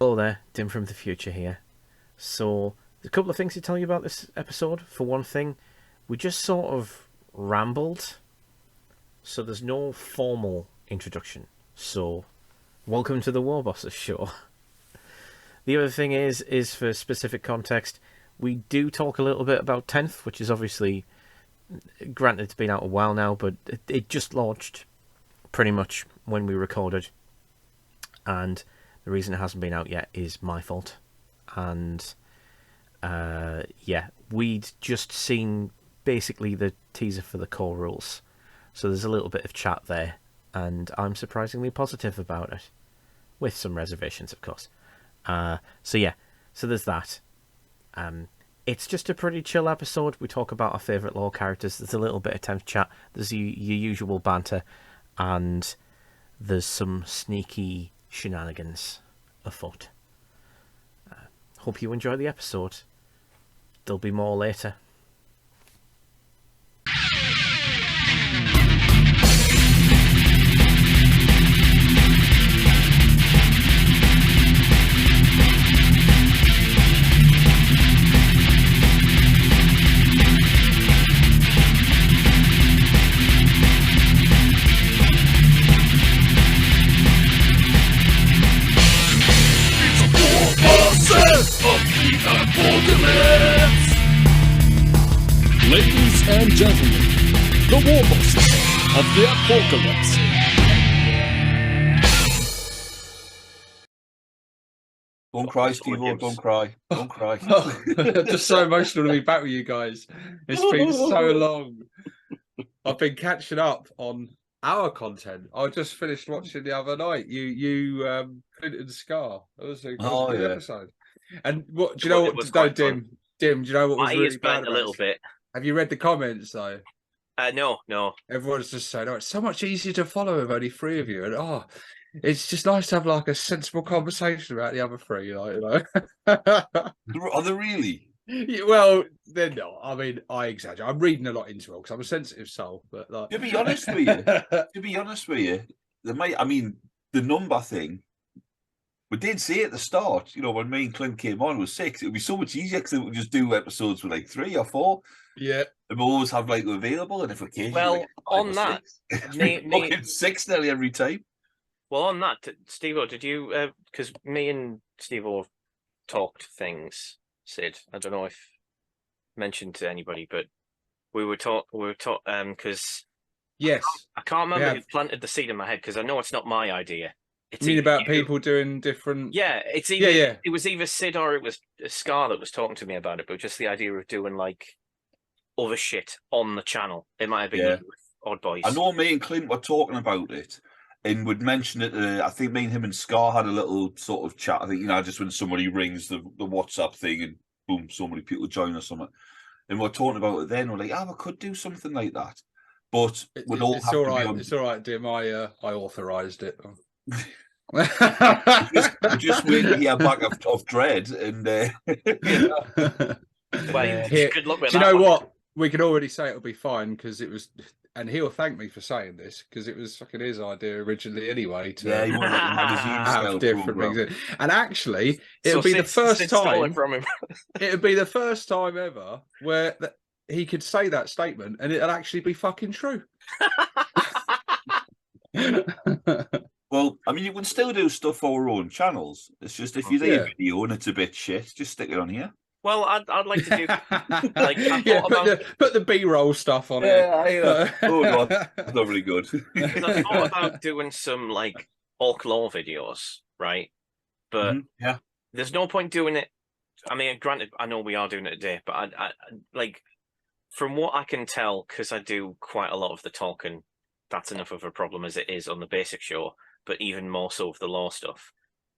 Hello there, Tim from the future here. So, there's a couple of things to tell you about this episode. For one thing, we just sort of rambled, so there's no formal introduction. So, welcome to the Warbosses show. The other thing is for specific context, we do talk a little bit about 10th, which is obviously, granted it's been out a while now, but it just launched pretty much when we recorded. And the reason it hasn't been out yet is my fault. And yeah, we'd just seen basically the teaser for the core rules. So there's a little bit of chat there, and I'm surprisingly positive about it. With some reservations, of course. So yeah, so there's that. It's just a pretty chill episode. We talk about our favourite lore characters. There's a little bit of tense chat. There's your usual banter. And there's some sneaky shenanigans afoot. Hope you enjoy the episode. There'll be more later. ApORKalypse! Ladies and gentlemen, the Warbosses of Da ApORKalypse. Don't cry, Steve. Don't cry. Don't cry. I'm just so emotional to be back with you guys. It's been so long. I've been catching up on our content. I just finished watching the other night. You Clint and Scar. That was a good episode. And what do you know? What? Dim. Do you know what was really bad? A little bit. Have you read the comments though? No. Everyone's just saying, "Oh, it's so much easier to follow with only three of you," and it's just nice to have like a sensible conversation about the other three. You know. Are they really? Yeah, well, they're not. I mean, I exaggerate. I'm reading a lot into it because I'm a sensitive soul. But like, To be honest with you, they might. I mean, the number thing. We did see at the start, when me and Clint came on, it was 6. It would be so much easier because we would just do episodes with like 3 or 4. Yeah. And we always have like available, and if we occasionally on that, fucking 6 nearly every time. Well, on that, Steve-O, did you? Because me and Steve-O talked things. Sid, I don't know if mentioned to anybody, but we were because yes, I can't remember who planted the seed in my head because I know it's not my idea. It's about people doing different. Yeah, it's either it was either Sid or it was Scar that was talking to me about it, but just the idea of doing like other shit on the channel. It might have been with Odd Boys. I know me and Clint were talking about it and would mention it. I think me and him and Scar had a little sort of chat. I think just when somebody rings the WhatsApp thing and boom, so many people join or something. And we're talking about it then. We're like, we could do something like that, but we'd all have to be on... It's all right, Dim. I authorised it. just wait to hear back of Dread and well, good luck with do you know what? We can already say it'll be fine because it was, and he'll thank me for saying this because it was fucking his idea originally anyway. To he wanted like a magazine have different things in. And actually, it'll be the first time from him. It'll be the first time ever where he could say that statement and it'll actually be fucking true. Well, I mean, you can still do stuff for our own channels. It's just if you do a video and it's a bit shit, just stick it on here. Well, I'd like to do like put the B-roll stuff on it. Yeah, oh, that's not really good. I thought about doing some like Ork lore videos, right? But there's no point doing it. I mean, granted, I know we are doing it today, but I like from what I can tell, because I do quite a lot of the talking. That's enough of a problem as it is on the basic show. But even more so of the law stuff,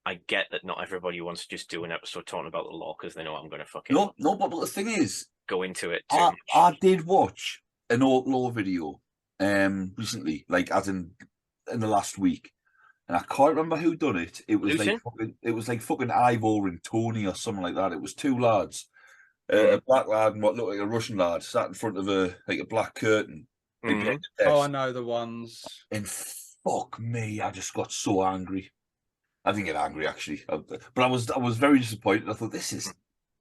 I get that not everybody wants to just do an episode talking about the law because they know I'm going to fucking no. But the thing is, go into it. I did watch an Ork lore video recently, like as in the last week, and I can't remember who done it. It was like fucking Ivor and Tony or something like that. It was 2 lads, a black lad and what looked like a Russian lad, sat in front of a black curtain. Oh, I know the ones. And fuck me, I just got so angry. I didn't get angry actually, but I was very disappointed. I thought this is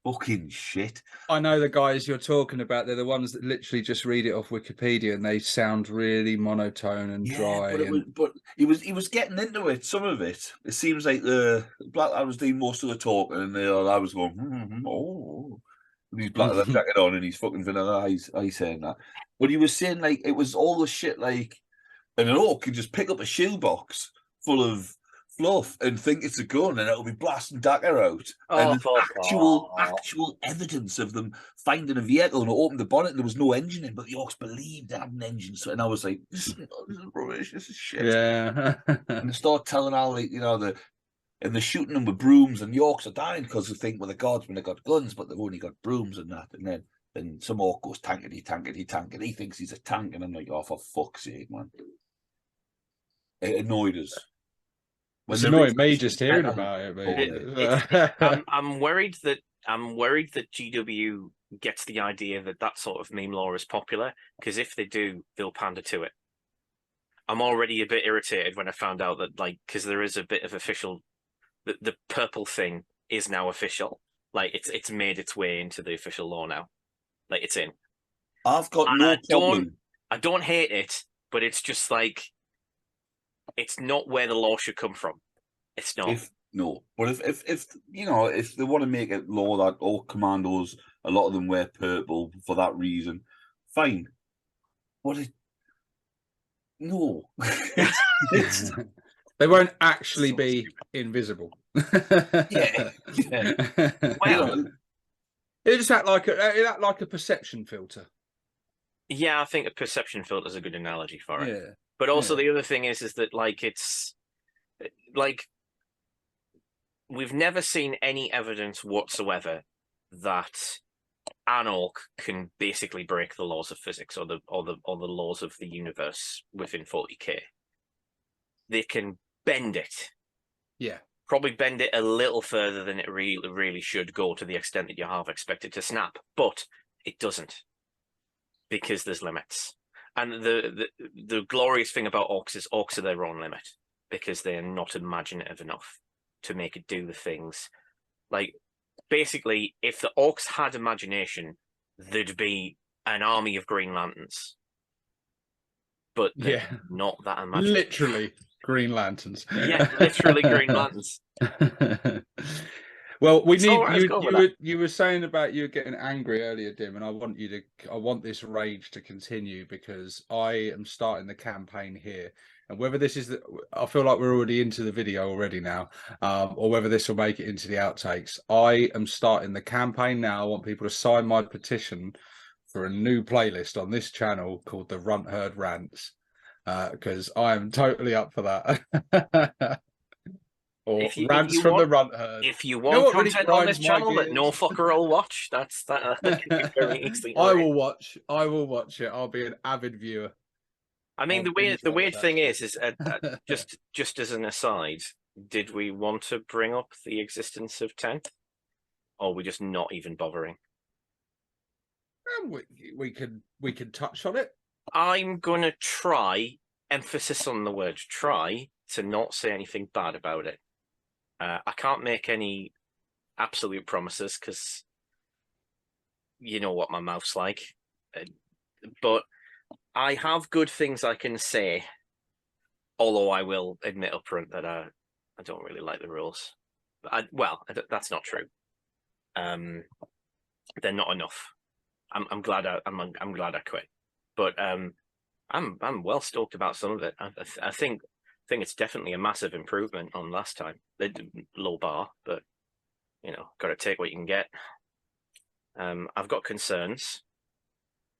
fucking shit. I know the guys you're talking about. They're the ones that literally just read it off Wikipedia, and they sound really monotone and dry. But he was getting into it. Some of it. It seems like the Black Lad was doing most of the talking, and I was going, oh. With his black leather jacket on and he's fucking vanilla eyes saying that. But he was saying like it was all the shit like an orc can just pick up a shoebox full of fluff and think it's a gun and it'll be blasting Daka out. And there's actual evidence of them finding a vehicle and opened the bonnet and there was no engine in, but the orcs believed they had an engine. So, and I was like, this is rubbish, this is shit. Yeah. And they start telling all like, and they're shooting them with brooms, and the orcs are dying because they think, well, the guardsmen have got guns, but they've only got brooms and that. And then some orc goes tankety, tankety, tank, and he thinks he's a tank. And I'm like, oh, for fuck's sake, man. It annoyed us. It's annoying me just hearing about it, mate. I'm worried that GW gets the idea that sort of meme lore is popular, because if they do, they'll pander to it. I'm already a bit irritated when I found out that, like, because there is a bit of official. The purple thing is now official. Like it's made its way into the official law now. Like it's in. I've got no problem. I don't hate it, but it's just like it's not where the law should come from. It's not. But if they want to make it law that all commandos, a lot of them wear purple for that reason, fine. But it's they won't actually be invisible. Yeah. Well, it just act like a perception filter. Yeah, I think a perception filter is a good analogy for it. Yeah. But also the other thing is that like it's like we've never seen any evidence whatsoever that an orc can basically break the laws of physics or the laws of the universe within 40k. They can bend it. Yeah. Probably bend it a little further than it really should go, to the extent that you half expect it to snap. But it doesn't, because there's limits. And the glorious thing about orcs is orcs are their own limit, because they are not imaginative enough to make it do the things. Like, basically, if the orcs had imagination, there'd be an army of Green Lanterns. But they're not that imaginative. Literally Green Lanterns. Yeah, literally Green Lanterns. Well, we need you were saying about you getting angry earlier, Dim, and I want this rage to continue, because I am starting the campaign here. And whether this is I feel like we're already into the video already now, or whether this will make it into the outtakes. I am starting the campaign now. I want people to sign my petition for a new playlist on this channel called the Runt Herd Rants, because I am totally up for that. Or rants from the Runt Herd. If you want content on this channel that no fucker will watch, that can be very easily. I will watch it. I'll be an avid viewer. I mean, the weird thing is just as an aside, did we want to bring up the existence of 10th, or are we just not even bothering? We can touch on it. I'm gonna try, emphasis on the word try, to not say anything bad about it. I can't make any absolute promises, because you know what my mouth's like, but I have good things I can say, although I will admit up front that I don't really like the rules. That's not true. They're not enough. I'm glad I quit, but I'm well stoked about some of it. I think it's definitely a massive improvement on last time. They did low bar, but got to take what you can get. I've got concerns,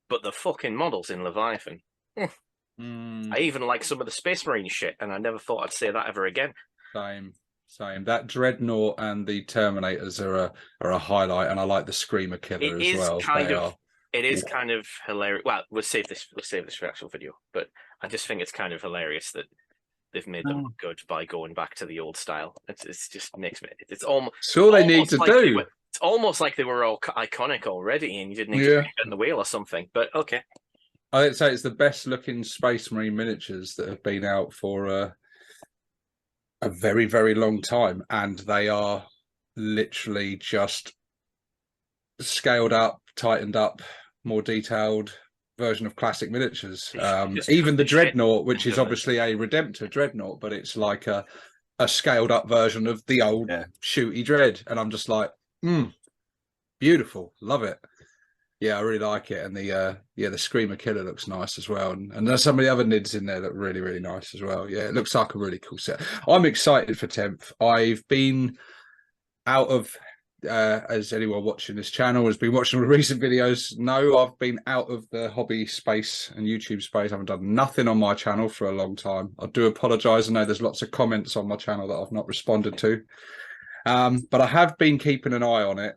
but the fucking models in Leviathan. I even like some of the Space Marine shit, and I never thought I'd say that ever again. Same. That Dreadnought and the Terminators are a highlight, and I like the Screamer Killer as well. It is kind of hilarious. Well, we'll save this for the actual video, but I just think it's kind of hilarious that they've made them look good by going back to the old style. It's just makes me. It's almost. It's all they need to do. It's almost like they were all iconic already, and you didn't need to reinvent the wheel or something. But okay. I'd say it's the best looking Space Marine miniatures that have been out for a very, very long time, and they are literally just scaled up, tightened up, more detailed version of classic miniatures. Even the Dreadnought, which is obviously a Redemptor Dreadnought, but it's like a scaled up version of the old shooty Dread, and I'm just like, beautiful, love it. Yeah, I really like it, and the Screamer Killer looks nice as well, and there's some of the other nids in there that really, really nice as well. Yeah, it looks like a really cool set. I'm excited for 10th. I've been out of, as anyone watching this channel has been watching all the recent videos, know I've been out of the hobby space and YouTube space. I haven't done nothing on my channel for a long time. I do apologise. I know there's lots of comments on my channel that I've not responded to, but I have been keeping an eye on it.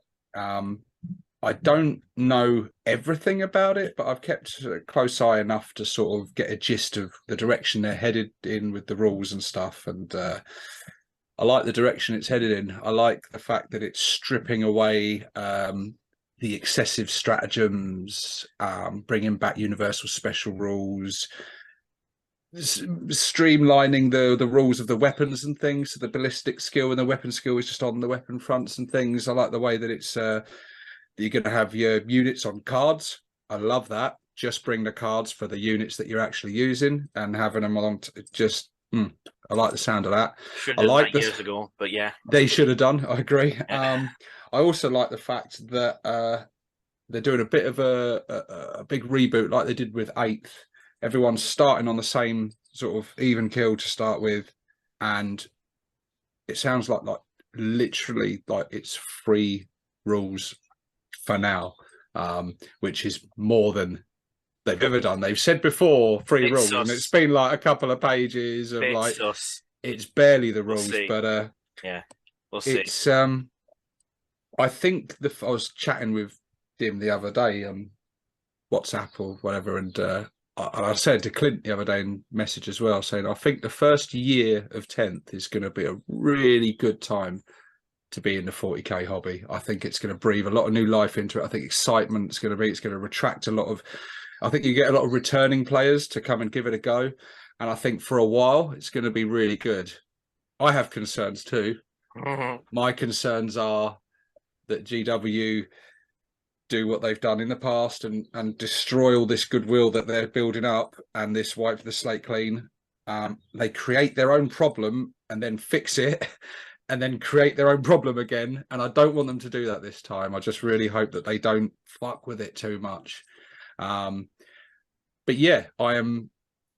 I don't know everything about it, but I've kept a close eye enough to sort of get a gist of the direction they're headed in with the rules and stuff. And I like the direction it's headed in. I like the fact that it's stripping away the excessive stratagems, bringing back universal special rules, streamlining the rules of the weapons and things. So the ballistic skill and the weapon skill is just on the weapon fronts and things. I like the way that it's you're going to have your units on cards. I love that. Just bring the cards for the units that you're actually using and having them on. I like the sound of that. Should have done that years ago, but yeah, they should have done. I agree. I also like the fact that they're doing a bit of a big reboot, like they did with 8th. Everyone's starting on the same sort of even kill to start with, and it sounds like literally like it's free rules for now, which is more than they've ever done. They've said before free rules, and it's been like a couple of pages of it's barely the rules, but yeah, we'll see. It's I think I was chatting with Dim the other day on WhatsApp or whatever, and I said to Clint the other day in message as well, saying I think the first year of 10th is going to be a really good time to be in the 40k hobby. I think it's going to breathe a lot of new life into it. I think excitement is going to retract a lot of, I think you get a lot of returning players to come and give it a go. And I think for a while, it's going to be really good. I have concerns too. My concerns are that GW do what they've done in the past and destroy all this goodwill that they're building up and this wipe the slate clean. They create their own problem and then fix it and then create their own problem again. And I don't want them to do that this time. I just really hope that they don't fuck with it too much. But yeah, I am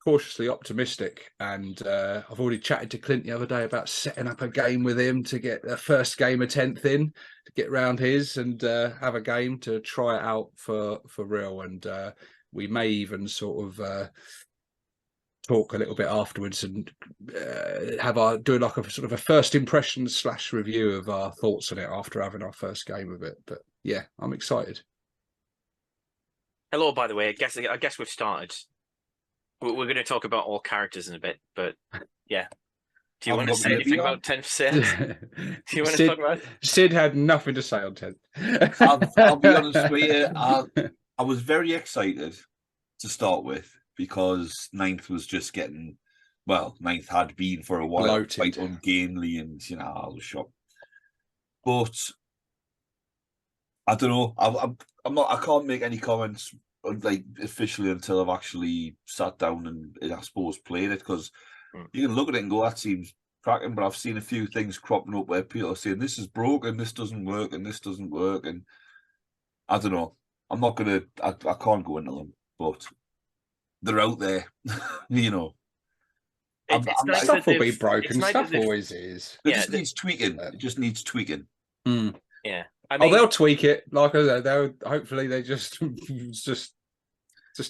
cautiously optimistic. And I've already chatted to Clint the other day about setting up a game with him to get the first game of 10th in, to get round his and have a game to try it out for real. And we may even sort of talk a little bit afterwards and do like a sort of a first impression / review of our thoughts on it after having our first game of it. But yeah, I'm excited. Hello, by the way. I guess we've started. We're going to talk about all characters in a bit, but yeah. Do you want to say anything about 10th Sid? Do you want to talk about it? Sid had nothing to say on 10th. I'll be honest with you. I was very excited to start with, because 9th was just getting, well, 9th had been for a while bloated, quite ungainly, and I was shocked. But I don't know. I'm not. I can't make any comments like officially until I've actually sat down and I suppose played it, because you can look at it and go, that seems cracking. But I've seen a few things cropping up where people are saying this is broken, this doesn't work, and this doesn't work, and I don't know. I'm not gonna. I can't go into them, but they're out there, Stuff will be broken. Stuff always is. It just needs tweaking. It just needs tweaking. Yeah. They'll tweak it. Like I said, hopefully they just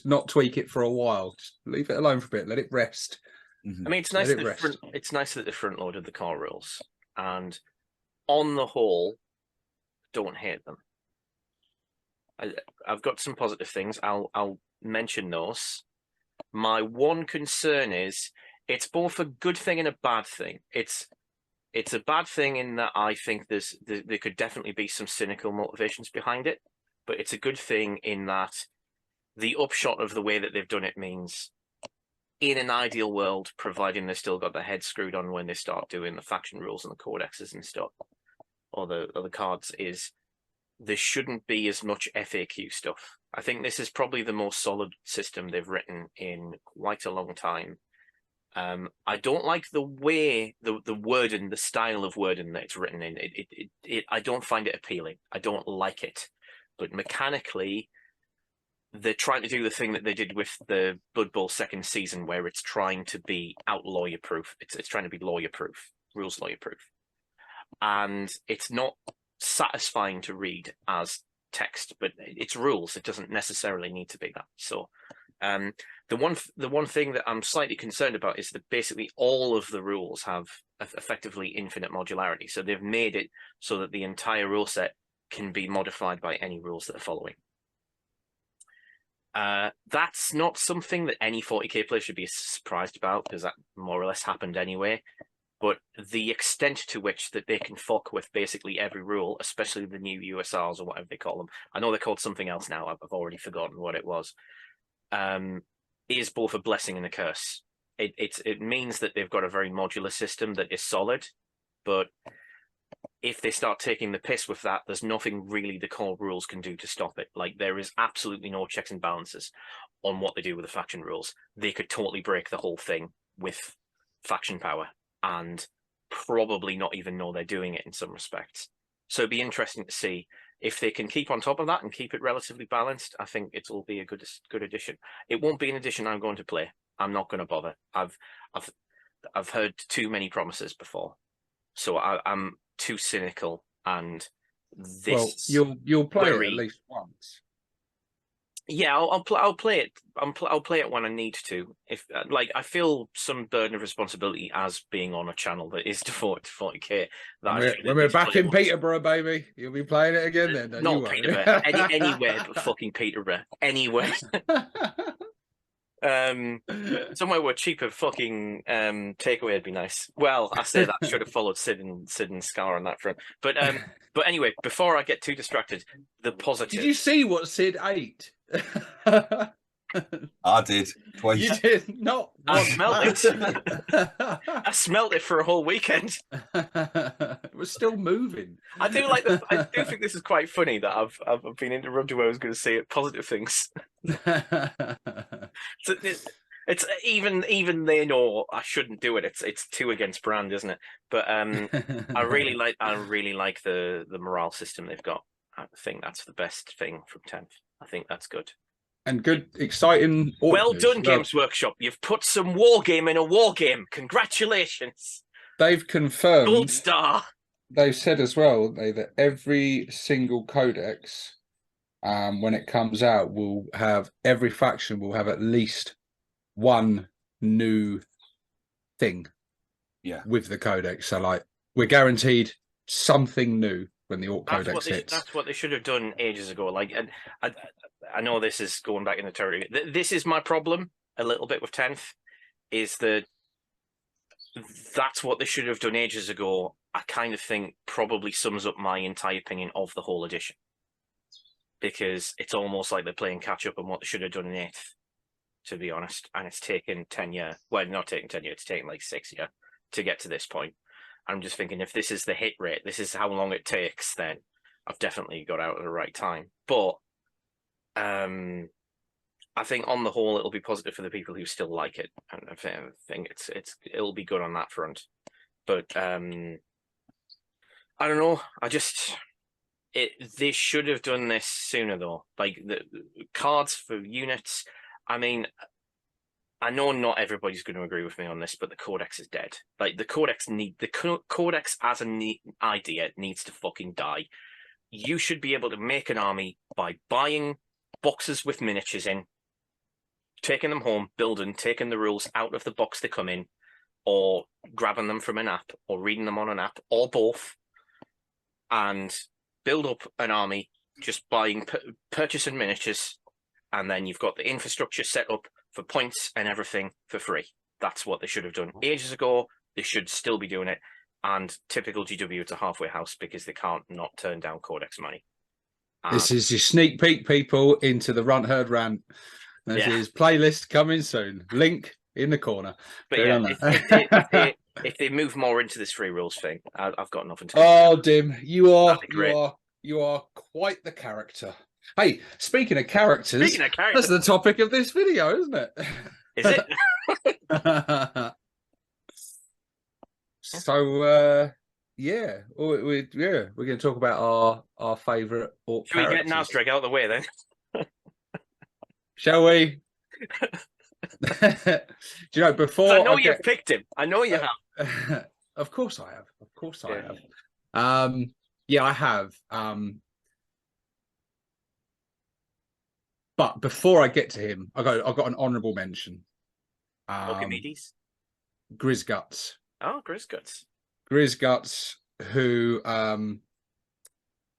not tweak it for a while. Just leave it alone for a bit. Let it rest. I mean, it's nice that they front loaded the core rules, and on the whole, don't hate them. I've got some positive things. I'll mention those. My one concern is it's both a good thing and a bad thing. It's a bad thing in that I think there could definitely be some cynical motivations behind it, but it's a good thing in that the upshot of the way that they've done it means in an ideal world, providing they've still got their head screwed on when they start doing the faction rules and the codexes and stuff, or the cards, is there shouldn't be as much FAQ stuff. I think this is probably the most solid system they've written in quite a long time. I don't like the way the wording, the style of wording that it's written in. I don't find it appealing. I don't like it. But mechanically, they're trying to do the thing that they did with the Blood Bowl second season, where it's trying to be out lawyer proof. It's trying to be lawyer proof, rules lawyer proof, and it's not satisfying to read as text, but it's rules. It doesn't necessarily need to be that. So, the one thing that I'm slightly concerned about is that basically all of the rules have effectively infinite modularity. So they've made it so that the entire rule set can be modified by any rules that are following. That's not something that any 40k player should be surprised about, because that more or less happened anyway. But the extent to which that they can fuck with basically every rule, especially the new USRs or whatever they call them, I know they're called something else now, I've already forgotten what it was, is both a blessing and a curse. It means that they've got a very modular system that is solid, but if they start taking the piss with that, there's nothing really the core rules can do to stop it. Like, there is absolutely no checks and balances on what they do with the faction rules. They could totally break the whole thing with faction power and probably not even know they're doing it in some respects. So it'd be interesting to see if they can keep on top of that and keep it relatively balanced. I think it'll be a good addition. It won't be an addition I'm going to play. I'm not going to bother. I've heard too many promises before, so I'm too cynical. And this, well, you'll play it at least once. Yeah, I'll play it. I'll play it when I need to. If like, I feel some burden of responsibility as being on a channel that is devoted to 40k. When we're back in Peterborough, baby, you'll be playing it again then. Don't Not Peterborough. Anywhere but fucking Peterborough. Anywhere. Somewhere where cheaper fucking takeaway would be nice. Well, I say that I should have followed Sid and Scar on that front. But anyway, before I get too distracted, the positive. Did you see what Sid ate? I did twice. You did not. I smelled it. I smelled it for a whole weekend. It was still moving. I do think this is quite funny that I've been interrupted where I was going to say positive things. It's even they know I shouldn't do it. It's too against brand, isn't it? But I really like the morale system they've got. I think that's the best thing from 10th. I think that's good. And good, exciting. Well done, Games Workshop. You've put some war game in a war game. Congratulations. They've confirmed. Gold star. They've said as well that every single codex, when it comes out, will have every faction will have at least one new thing. Yeah. With the codex, so like we're guaranteed something new when the Ork codex hits. That's what they should have done ages ago. Like, and I know this is going back in the territory. This is my problem a little bit with 10th, is that that's what they should have done ages ago. I kind of think probably sums up my entire opinion of the whole edition, because it's almost like they're playing catch up on what they should have done in 8th, to be honest. And it's taken 10 years. Well, not taking 10 years. It's taken like 6 years to get to this point. I'm just thinking, if this is the hit rate, this is how long it takes, then I've definitely got out at the right time. But I think on the whole, it'll be positive for the people who still like it, and I think it'll be good on that front. But I don't know. They should have done this sooner, though. Like the cards for units. I mean, I know not everybody's going to agree with me on this, but the codex is dead. Like, the codex as an idea needs to fucking die. You should be able to make an army by buying boxes with miniatures in, taking them home, building, taking the rules out of the box they come in, or grabbing them from an app, or reading them on an app, or both, and build up an army just buying, purchasing miniatures, and then you've got the infrastructure set up for points and everything for free. That's what they should have done ages ago. They should still be doing it. And typical GW, it's a halfway house because they can't not turn down codex money. This is your sneak peek, people, into the Runt Herd Rant. This is playlist coming soon. Link in the corner. But Good yeah, on if, that. if they move more into this free rules thing, I've got nothing to. Oh, Dim, you are That'd be great. you are quite the character. Hey, speaking of characters, Speaking of characters, that's the topic of this video, isn't it? is it? So yeah, we're going to talk about our favourite orc Should we get characters. Nazdreg out of the way then? Shall we? Do you know, before I know you've picked him. I know you have. Of course I have. Of course I Yeah. have. Yeah, I have. But before I get to him, I've got an honourable mention. Archimedes. Grizzguts. Oh, Grizzguts. Grizzguts, who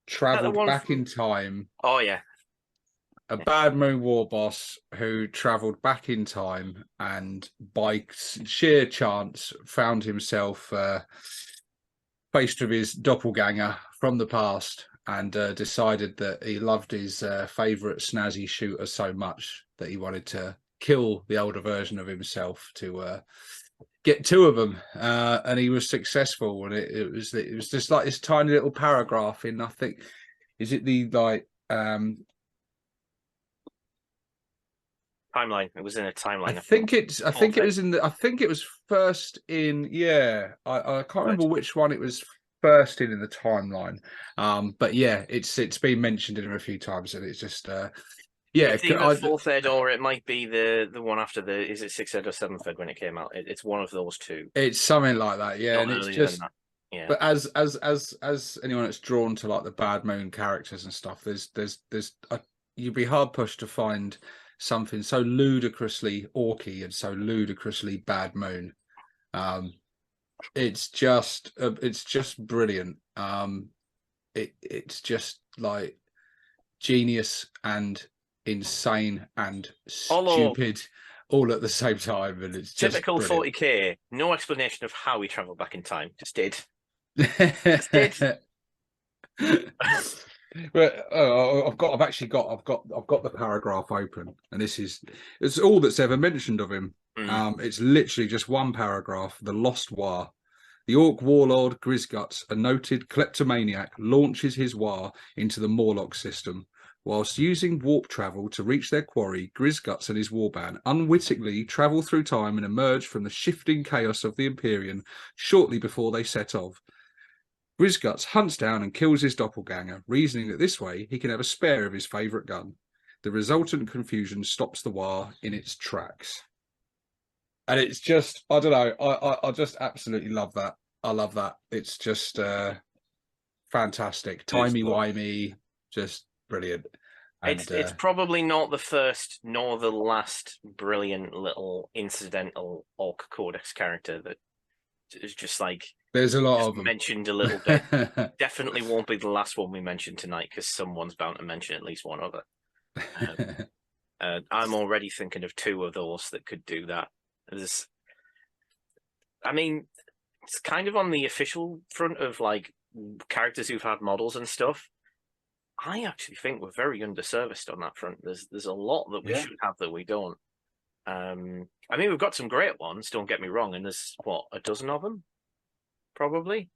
travelled one back from- in time. Oh yeah. A Bad Moon Warboss who travelled back in time and by sheer chance found himself faced with his doppelganger from the past and decided that he loved his favourite snazzy shooter so much that he wanted to kill the older version of himself to get two of them, and he was successful. And it was just like this tiny little paragraph in, I think, is it the Timeline. It was in a timeline. I think it was in the. I think it was first in. Yeah, I can't remember which one it was first in the timeline. But yeah, it's been mentioned in a few times, and it's just yeah. It's either fourth ed or it might be the one after the. Is it sixth ed or seventh ed when it came out? It's one of those two. It's something like that, yeah. Not And it's earlier just. than that. Yeah. But as anyone that's drawn to like the Bad Moon characters and stuff, you'd be hard pushed to find something so ludicrously orky and so ludicrously Bad Moon. It's just brilliant. It's just like genius and insane and stupid all at the same time, and it's just typical brilliant. 40k. No explanation of how he travelled back in time. Just did. But I've got the paragraph open, and it's all that's ever mentioned of him. It's literally just one paragraph. The Lost War. The Orc warlord Grizzguts, a noted kleptomaniac, launches his war into the Morlock system. Whilst using warp travel to reach their quarry, Grizzguts and his warband unwittingly travel through time and emerge from the shifting chaos of the Empyrean shortly before they set off. Grizzguts hunts down and kills his doppelganger, reasoning that this way he can have a spare of his favourite gun. The resultant confusion stops the war in its tracks. And it's just, I don't know, I just absolutely love that. I love that. It's just fantastic. Timey-wimey, just brilliant. And, it's probably not the first nor the last brilliant little incidental Orc Codex character that is just like there's a lot of them mentioned a little bit. Definitely won't be the last one we mention tonight because someone's bound to mention at least one other. I'm already thinking of two of those that could do that. I mean, it's kind of on the official front of like characters who've had models and stuff. I actually think we're very underserviced on that front. There's a lot that we should have that we don't. I mean, we've got some great ones, don't get me wrong, and there's, what, a dozen of them? Probably.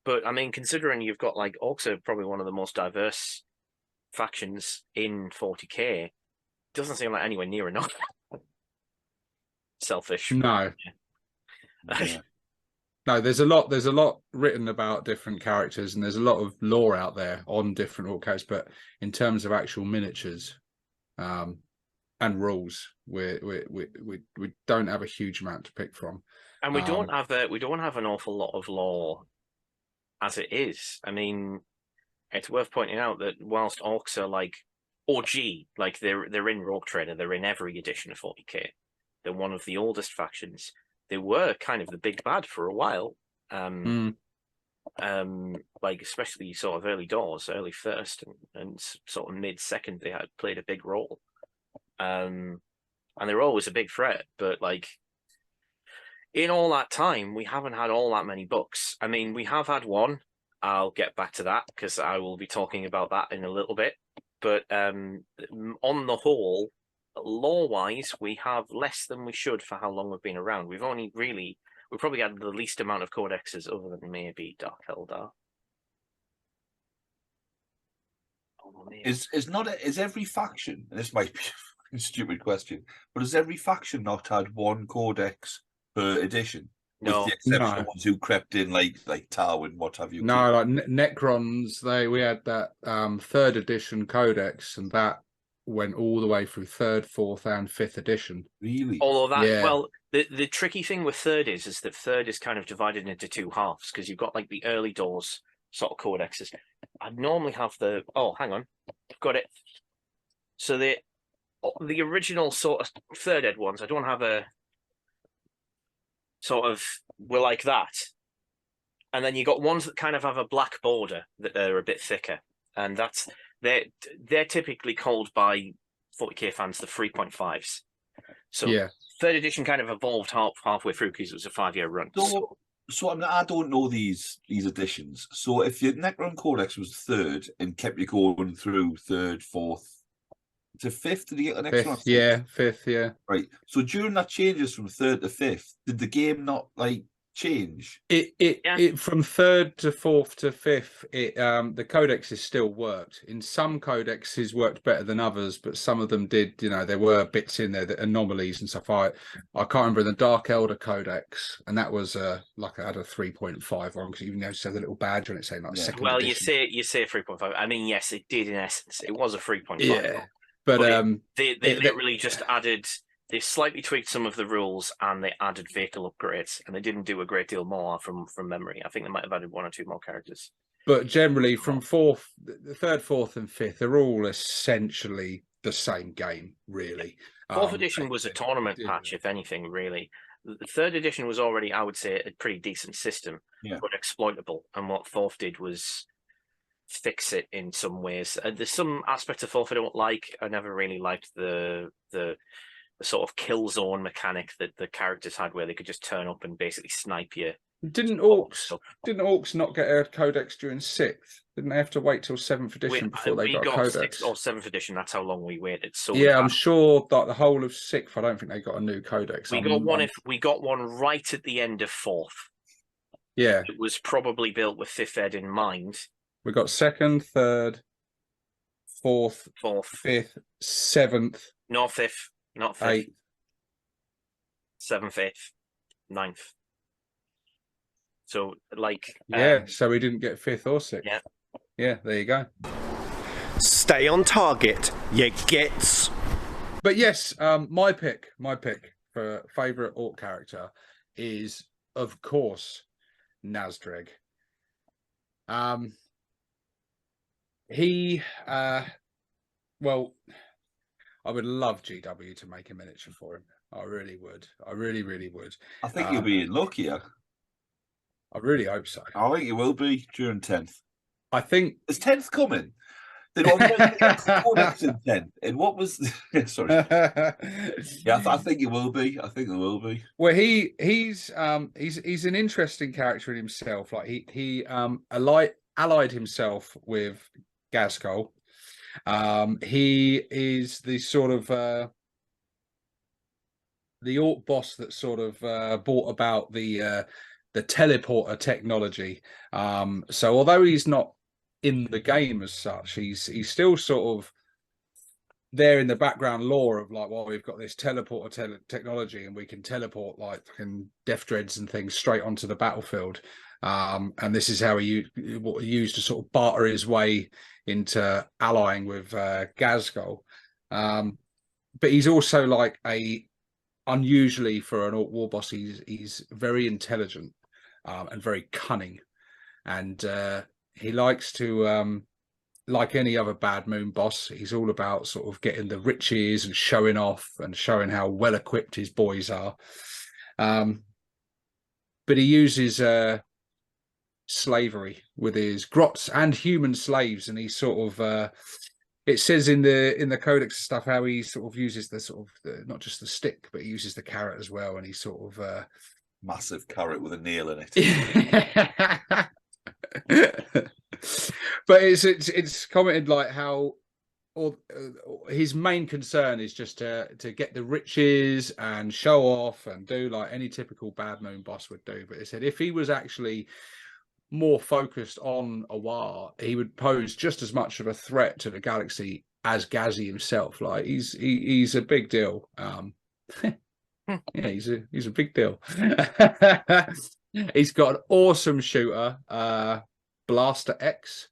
But, I mean, considering you've got, like, Orcs are probably one of the most diverse factions in 40k, doesn't seem like anywhere near enough. Selfish. No. Yeah. No, there's a lot written about different characters, and there's a lot of lore out there on different orc characters. But in terms of actual miniatures and rules, we don't have a huge amount to pick from, and we don't have an awful lot of lore as it is. I mean, it's worth pointing out that whilst orcs are like OG, like they're in Rogue Trader, they're in every edition of 40k. They're one of the oldest factions. They were kind of the big bad for a while, like especially sort of early doors, early first, and sort of mid second. They had played a big role, and they were always a big threat. But like in all that time, we haven't had all that many books. I mean, we have had one. I'll get back to that because I will be talking about that in a little bit. But on the whole, lore-wise, we have less than we should for how long we've been around. We've probably had the least amount of codexes other than maybe Dark Eldar. Is every faction, and this might be a stupid question, but has every faction not had one codex per edition? No. With the exception of ones who crept in like Tarwin, what have you. No, like Necrons, we had that 3rd edition codex, and that went all the way through 3rd, 4th, and 5th edition. Really? Although that, Yeah. well, the tricky thing with 3rd is that 3rd is kind of divided into two halves, because you've got like the early doors sort of codexes. I'd normally have hang on, I've got it. So the original sort of 3rd ed ones, I don't have a sort of, were like that. And then you got ones that kind of have a black border that are a bit thicker. And they're typically called by 40k fans the 3.5s. So Yeah. 3rd edition kind of evolved halfway through because it was a 5-year run. So I don't know these editions. So if your Necron Codex was 3rd and kept you going through 3rd, 4th to 5th, did you get the next 5th, one? yeah, 5th, yeah. Right. So during that changes from 3rd to 5th, did the game not like change? It from 3rd to 4th to 5th, the codexes still worked. In some codexes worked better than others, but some of them did. You know, there were bits in there that anomalies and stuff. I can't remember the Dark Elder Codex, and that was like I had a 3.5 on because even though it said a little badge on it saying like second. Well, edition. you say 3.5. I mean, yes, it did in essence. It was a 3.5. Yeah, but they literally just added. They slightly tweaked some of the rules and they added vehicle upgrades, and they didn't do a great deal more from memory. I think they might have added 1 or 2 more characters. But generally, from 4th, the 3rd, 4th, and 5th, they're all essentially the same game, really. 4th edition was a tournament patch, if anything, really. The 3rd edition was already, I would say, a pretty decent system, but exploitable. And what 4th did was fix it in some ways. There's some aspects of 4th I don't like. I never really liked the sort of kill zone mechanic that the characters had, where they could just turn up and basically snipe you. Didn't Orcs not get a codex during 6th? Didn't they have to wait till 7th edition before they got a codex? 6th or 7th edition. That's how long we waited. So yeah, I'm sure that the whole of 6th, I don't think they got a new codex. We got one right at the end of 4th. Yeah, it was probably built with 5th ed in mind. We got 2nd, 3rd, 4th, 5th, 7th. No 5th. Not 5th. 7th, 8th, 9th. So, like... so we didn't get 5th or 6th. Yeah, there you go. Stay on target, you gets. But yes, my pick for favourite Orc character is, of course, Nazdreg. Well... I would love GW to make a miniature for him. I really would. I really, really would. I think you'll be luckier. I really hope so. I think you will be during 10th. I think... Is 10th coming? They don't have in 10th. And what was... Sorry. Yeah, I think it will be. I think it will be. Well, he's an interesting character in himself. Like he allied himself with Ghazghkull. He is the sort of the Ork boss that sort of brought about the teleporter technology. So although he's not in the game as such, he's still sort of there in the background lore of like, well, we've got this teleporter technology and we can teleport like death dreads and things straight onto the battlefield. And this is how he used to sort of barter his way into allying with Ghazghkull. But he's also like unusually for an Orc Warboss, he's very intelligent and very cunning. And he likes to, like any other Bad Moon boss, he's all about sort of getting the riches and showing off and showing how well equipped his boys are. But he uses slavery with his grots and human slaves, and he sort of it says in the codex stuff how he sort of uses the sort of not just the stick, but he uses the carrot as well, and he sort of massive carrot with a nail in it. But it's commented like how his main concern is just to get the riches and show off and do like any typical Bad Moon boss would do. But he said if he was actually more focused on Awar, he would pose just as much of a threat to the galaxy as Ghazi himself. Like he's a big deal. Yeah, he's a big deal. He's got an awesome shooter, Blaster X.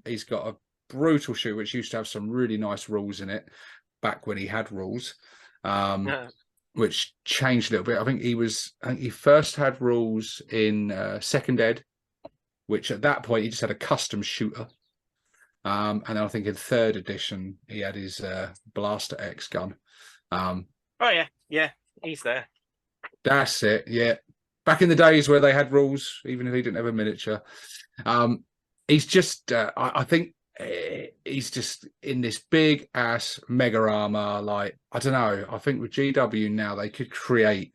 He's got a brutal shooter which used to have some really nice rules in it back when he had rules, which changed a little bit. I think he first had rules in Second Ed, which at that point he just had a custom shooter. And I think in third edition he had his Blaster X gun. Oh yeah, he's there. That's it. Yeah, back in the days where they had rules, even if he didn't have a miniature. He's just, I think he's just in this big ass mega armor. Like, I don't know. I think with GW now they could create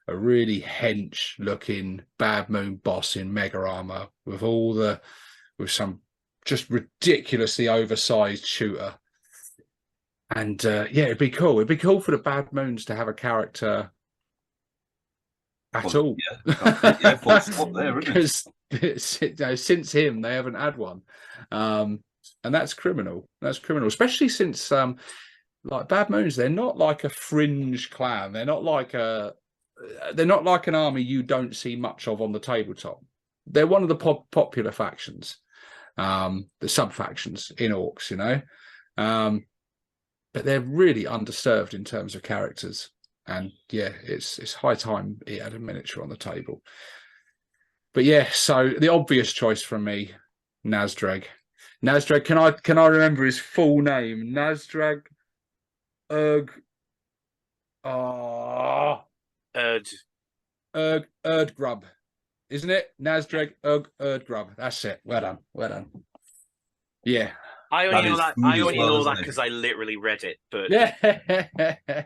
a really hench looking Bad Moon boss in mega armor with some just ridiculously oversized shooter. And yeah, it'd be cool. It'd be cool for the Bad Moons to have a character at all. Yeah, full stop there, isn't it? Because since him, they haven't had one. And that's criminal. That's criminal, especially since like Bad Moons, they're not like a fringe clan. They're not like an army you don't see much of on the tabletop. They're one of the popular factions, the sub factions in Orcs, you know. But they're really underserved in terms of characters. And yeah, it's high time he had a miniature on the table. But yeah, so the obvious choice from me, Nazdreg. Nazdreg, can I remember his full name? Nazdreg Erdgrub, isn't it? Nazdreg Erdgrub. That's it. Well done. Well done. Yeah. I only know that because I literally read it, but yeah. I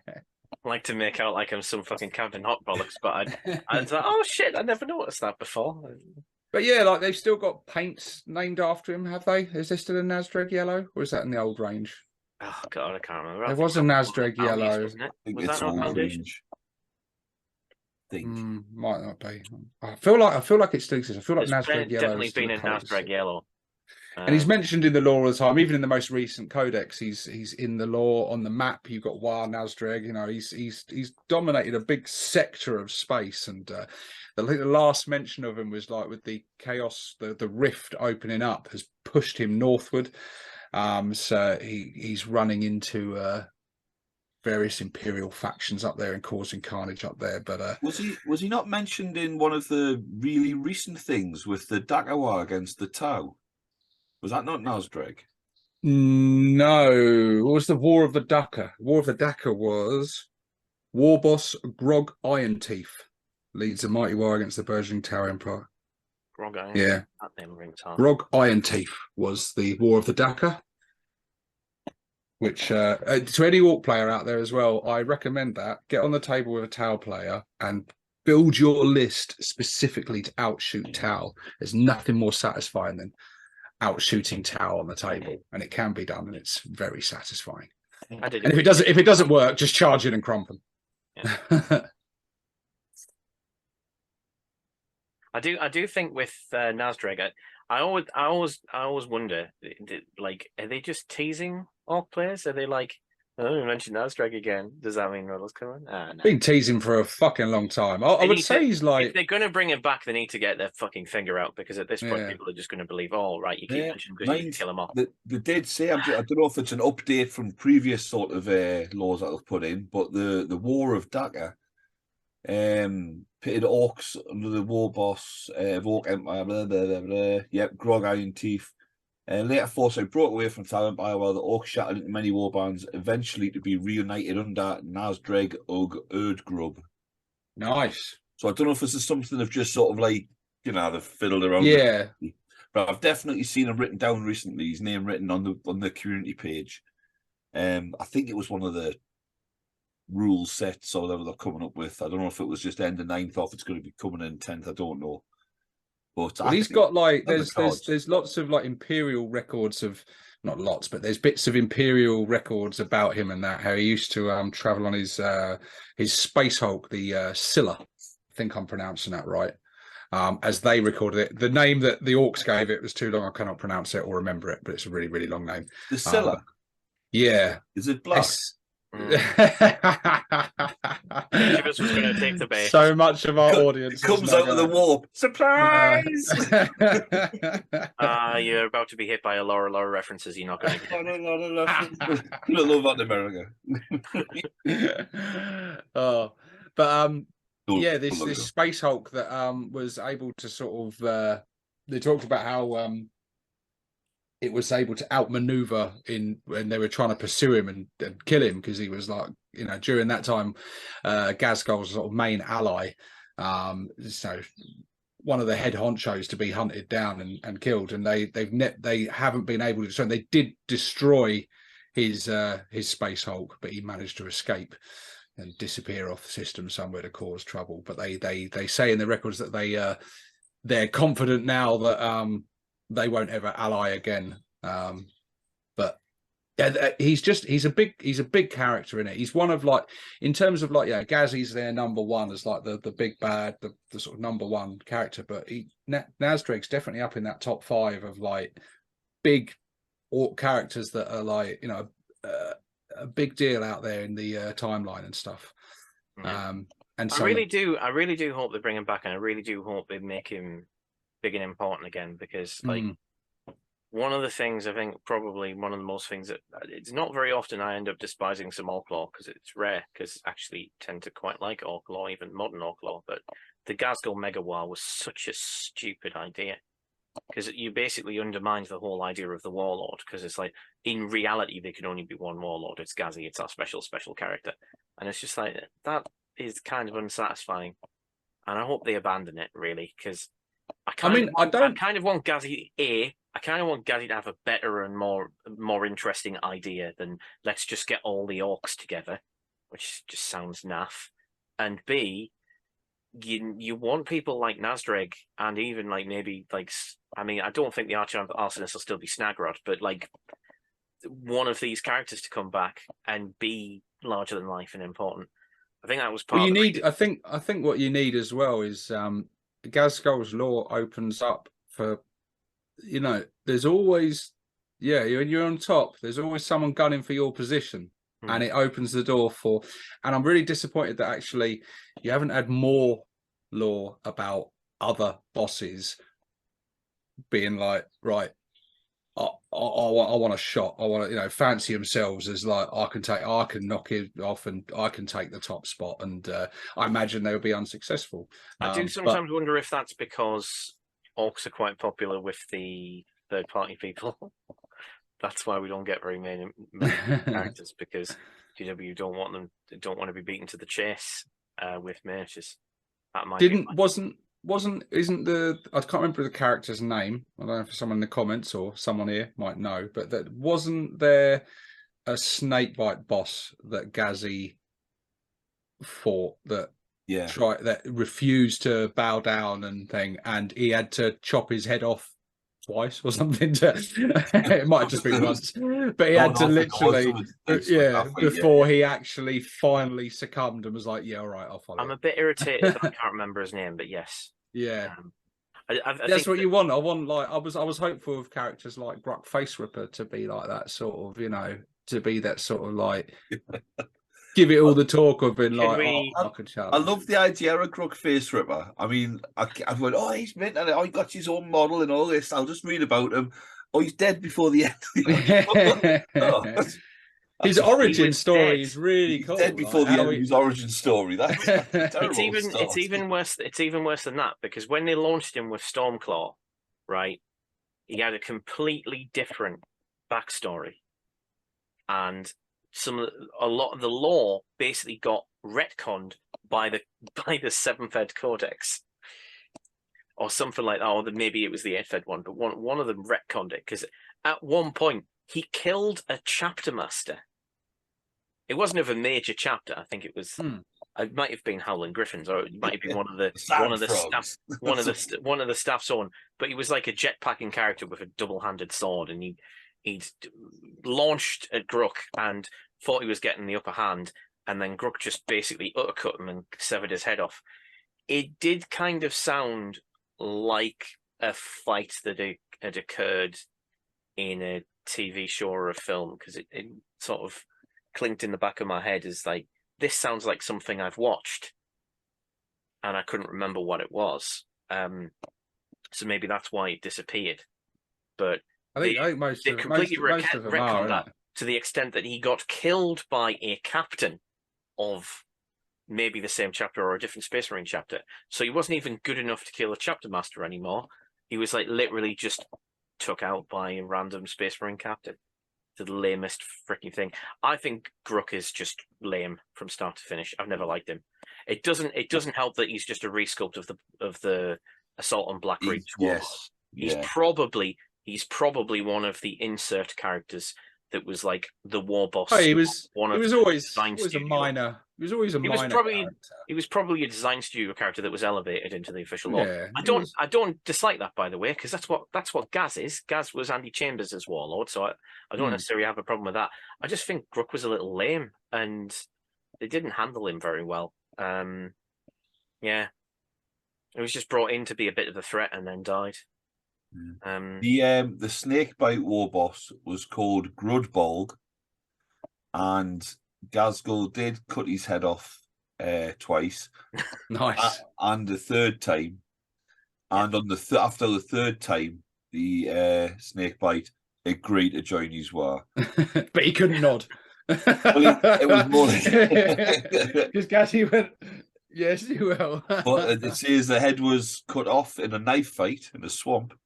like to make out like I'm some fucking Captain Hot Bollocks, but I was like, oh shit, I never noticed that before. But yeah, like they've still got paints named after him, have they? Is there still a Nazdreg yellow, or is that in the old range? Oh god, I can't remember. There was a Nazdreg yellow. Wasn't it? I think Was it's that not all Foundation? range. Think. Might not be. I feel like it still exists. I feel like There's Nazdreg yellow. definitely been a Nazdreg yellow. And he's mentioned in the lore all the time, even in the most recent codex. He's in the lore on the map. You've got Wild Nazdreg. You know, he's dominated a big sector of space. And the last mention of him was like with the chaos, the rift opening up has pushed him northward. So he's running into various Imperial factions up there and causing carnage up there. But was he not mentioned in one of the really recent things with the Dakawa against the Tau? Was that not Nazdreg? No, it was the War of the Daka. War of the Daka was Warboss Grog Iron Teeth leads a mighty war against the burgeoning Tower Empire. Grog Iron. Yeah. That name rings hard. Grog Iron Teeth was the War of the Daka. Which to any Orc player out there as well, I recommend that. Get on the table with a Tau player and build your list specifically to outshoot Tau. There's nothing more satisfying than outshooting Tau on the table, and it can be done, and it's very satisfying. And if it doesn't work, just charge it and crump them. Yeah. I do think with Nazdreg, I always wonder, like, are they just teasing Orc players? Are they like, oh, you mentioned Nazdreg again? Does that mean Riddle's coming? No. Been teasing for a fucking long time. I would say he's like, if they're going to bring him back, they need to get their fucking finger out, because at this point, people are just going to believe, oh, right, you keep mentioning because you can kill them off. They did say, I don't know if it's an update from previous sort of laws that they've put in, but the War of Daka pitted Orcs under the Warboss of Ork Empire, yep, Grog Iron Teeth. Later foresight broke away from Tower Empire while the Orcs shattered into many warbands, eventually to be reunited under Nazdreg Erdgrub. Nice. So I don't know if this is something they've just sort of like, you know, they've fiddled around with. But I've definitely seen him written down recently, his name written on the community page. I think it was one of the rule sets or whatever they're coming up with. I don't know if it was just end of 9th or if it's going to be coming in 10th, I don't know. But he's got like there's lots of like Imperial records of not lots, but there's bits of Imperial records about him and that, how he used to travel on his Space Hulk, the Scylla. I think I'm pronouncing that right. As they recorded it. The name that the Orcs gave it was too long. I cannot pronounce it or remember it, but it's a really, really long name. The Scylla? Yeah. Is it black? Which of us was going to take the bait? So much of our audience It comes out of the warp. Surprise! You're about to be hit by a Laura references you're not going to get. No. I love that in America. Yeah, this Space Hulk that was able to sort of they talked about how it was able to outmaneuver when they were trying to pursue him and kill him, because he was like, you know, during that time Ghazghal's sort of main ally, so one of the head honchos to be hunted down and killed, and they haven't been able to destroy him. They did destroy his Space Hulk, but he managed to escape and disappear off the system somewhere to cause trouble. But they say in the records that they're confident now that they won't ever ally again. But yeah, he's a big character in it. He's one of, like, in terms of, like, yeah, Gazzy's their number one as like the big bad, the sort of number one character. But Nazdreg's definitely up in that top 5 of like big orc characters that are, like, you know, a big deal out there in the timeline and stuff. And so I really do hope they bring him back, and I really do hope they make him big and important again, because like one of the things, I think probably one of the most things that it's not very often I end up despising some orc lore, because it's rare, because I actually tend to quite like orc lore, even modern orc lore. But the Ghazghkull Mega War was such a stupid idea, because you basically undermined the whole idea of the warlord, because it's like, in reality there can only be one warlord. It's Gazzy, it's our special character, and it's just like, that is kind of unsatisfying, and I hope they abandon it, really, because I kind of want Gazzy to have a better and more interesting idea than let's just get all the orcs together, which just sounds naff. And B, you want people like Nazdreg, and even like maybe like, I mean, I don't think the Arsonist will still be Snagrod, but like one of these characters to come back and be larger than life and important. I think that was part. I think what you need as well is Ghazghal's lore opens up for, you know, there's always, yeah, you're on top, there's always someone gunning for your position, and it opens the door for, and I'm really disappointed that actually you haven't had more lore about other bosses being like, right, I want a shot, I want to, you know, fancy themselves as like, I can knock it off and I can take the top spot, and I imagine they'll be unsuccessful. I do sometimes wonder if that's because orcs are quite popular with the third-party people. That's why we don't get very many characters, because GW don't want to be beaten to the chase with mages. That might isn't the, I can't remember the character's name. I don't know if someone in the comments or someone here might know, but that wasn't there a snakebite boss that Gazzy fought that that refused to bow down and thing, and he had to chop his head off twice or something it might have just been once, but he had to literally before he actually finally succumbed and was like, yeah, all right, I'll follow. I'm a bit irritated that I can't remember his name, but yes, I that's what you want. I want, like, I was hopeful of characters like Grot Face Ripper to be like that sort of, you know, to be that sort of like give it all the talk of being like, I love the idea of Grot Face Ripper. I mean, I went, oh, he's mint, and he got his own model and all this. I'll just read about him. Oh, he's dead before the end. His origin story is really cool. Dead before the end of his origin story. That's terrible. It's even worse. It's even worse than that, because when they launched him with Stormclaw, right, he had a completely different backstory, and a lot of the lore basically got retconned by the 7th Ed Codex or something like that, or maybe it was the 8th Ed one, but one of them retconned it, because at one point he killed a chapter master. It wasn't of a major chapter. I think it was. It might have been Howling Griffins, or it might have been one of the staff's own. But he was like a jetpacking character with a double-handed sword, and he'd launched at Grok and thought he was getting the upper hand, and then Grok just basically uppercut him and severed his head off. It did kind of sound like a fight that had occurred in a TV show or a film, because it sort of clinked in the back of my head as like, this sounds like something I've watched, and I couldn't remember what it was. So maybe that's why it disappeared. But I think most they of completely most of them are, retconned isn't that it? to the extent that he got killed by a captain of maybe the same chapter or a different Space Marine chapter. So he wasn't even good enough to kill a chapter master anymore. He was like literally just took out by a random Space Marine captain. The lamest freaking thing. I think Gruk is just lame from start to finish. I've never liked him. It doesn't help that he's just a resculpt of the Assault on Black Reach Warboss. He's probably one of the insert characters that was like the Warboss. Oh, he was always a studio. minor. He was always a minor character. He was probably a design studio character that was elevated into the official lore. Yeah, I don't dislike that, by the way, because that's what Gaz is. Gaz was Andy Chambers as Warlord, so I don't necessarily have a problem with that. I just think Gruk was a little lame, and they didn't handle him very well. Yeah, he was just brought in to be a bit of a threat and then died. The snakebite Warboss was called Grudbolg, and Gazgul did cut his head off twice. Nice. And the third time, and on the after the third time, the snakebite agreed to join his war. But he couldn't nod. Well, it was more because Gazzy went, yes, you will. But it says the head was cut off in a knife fight in a swamp,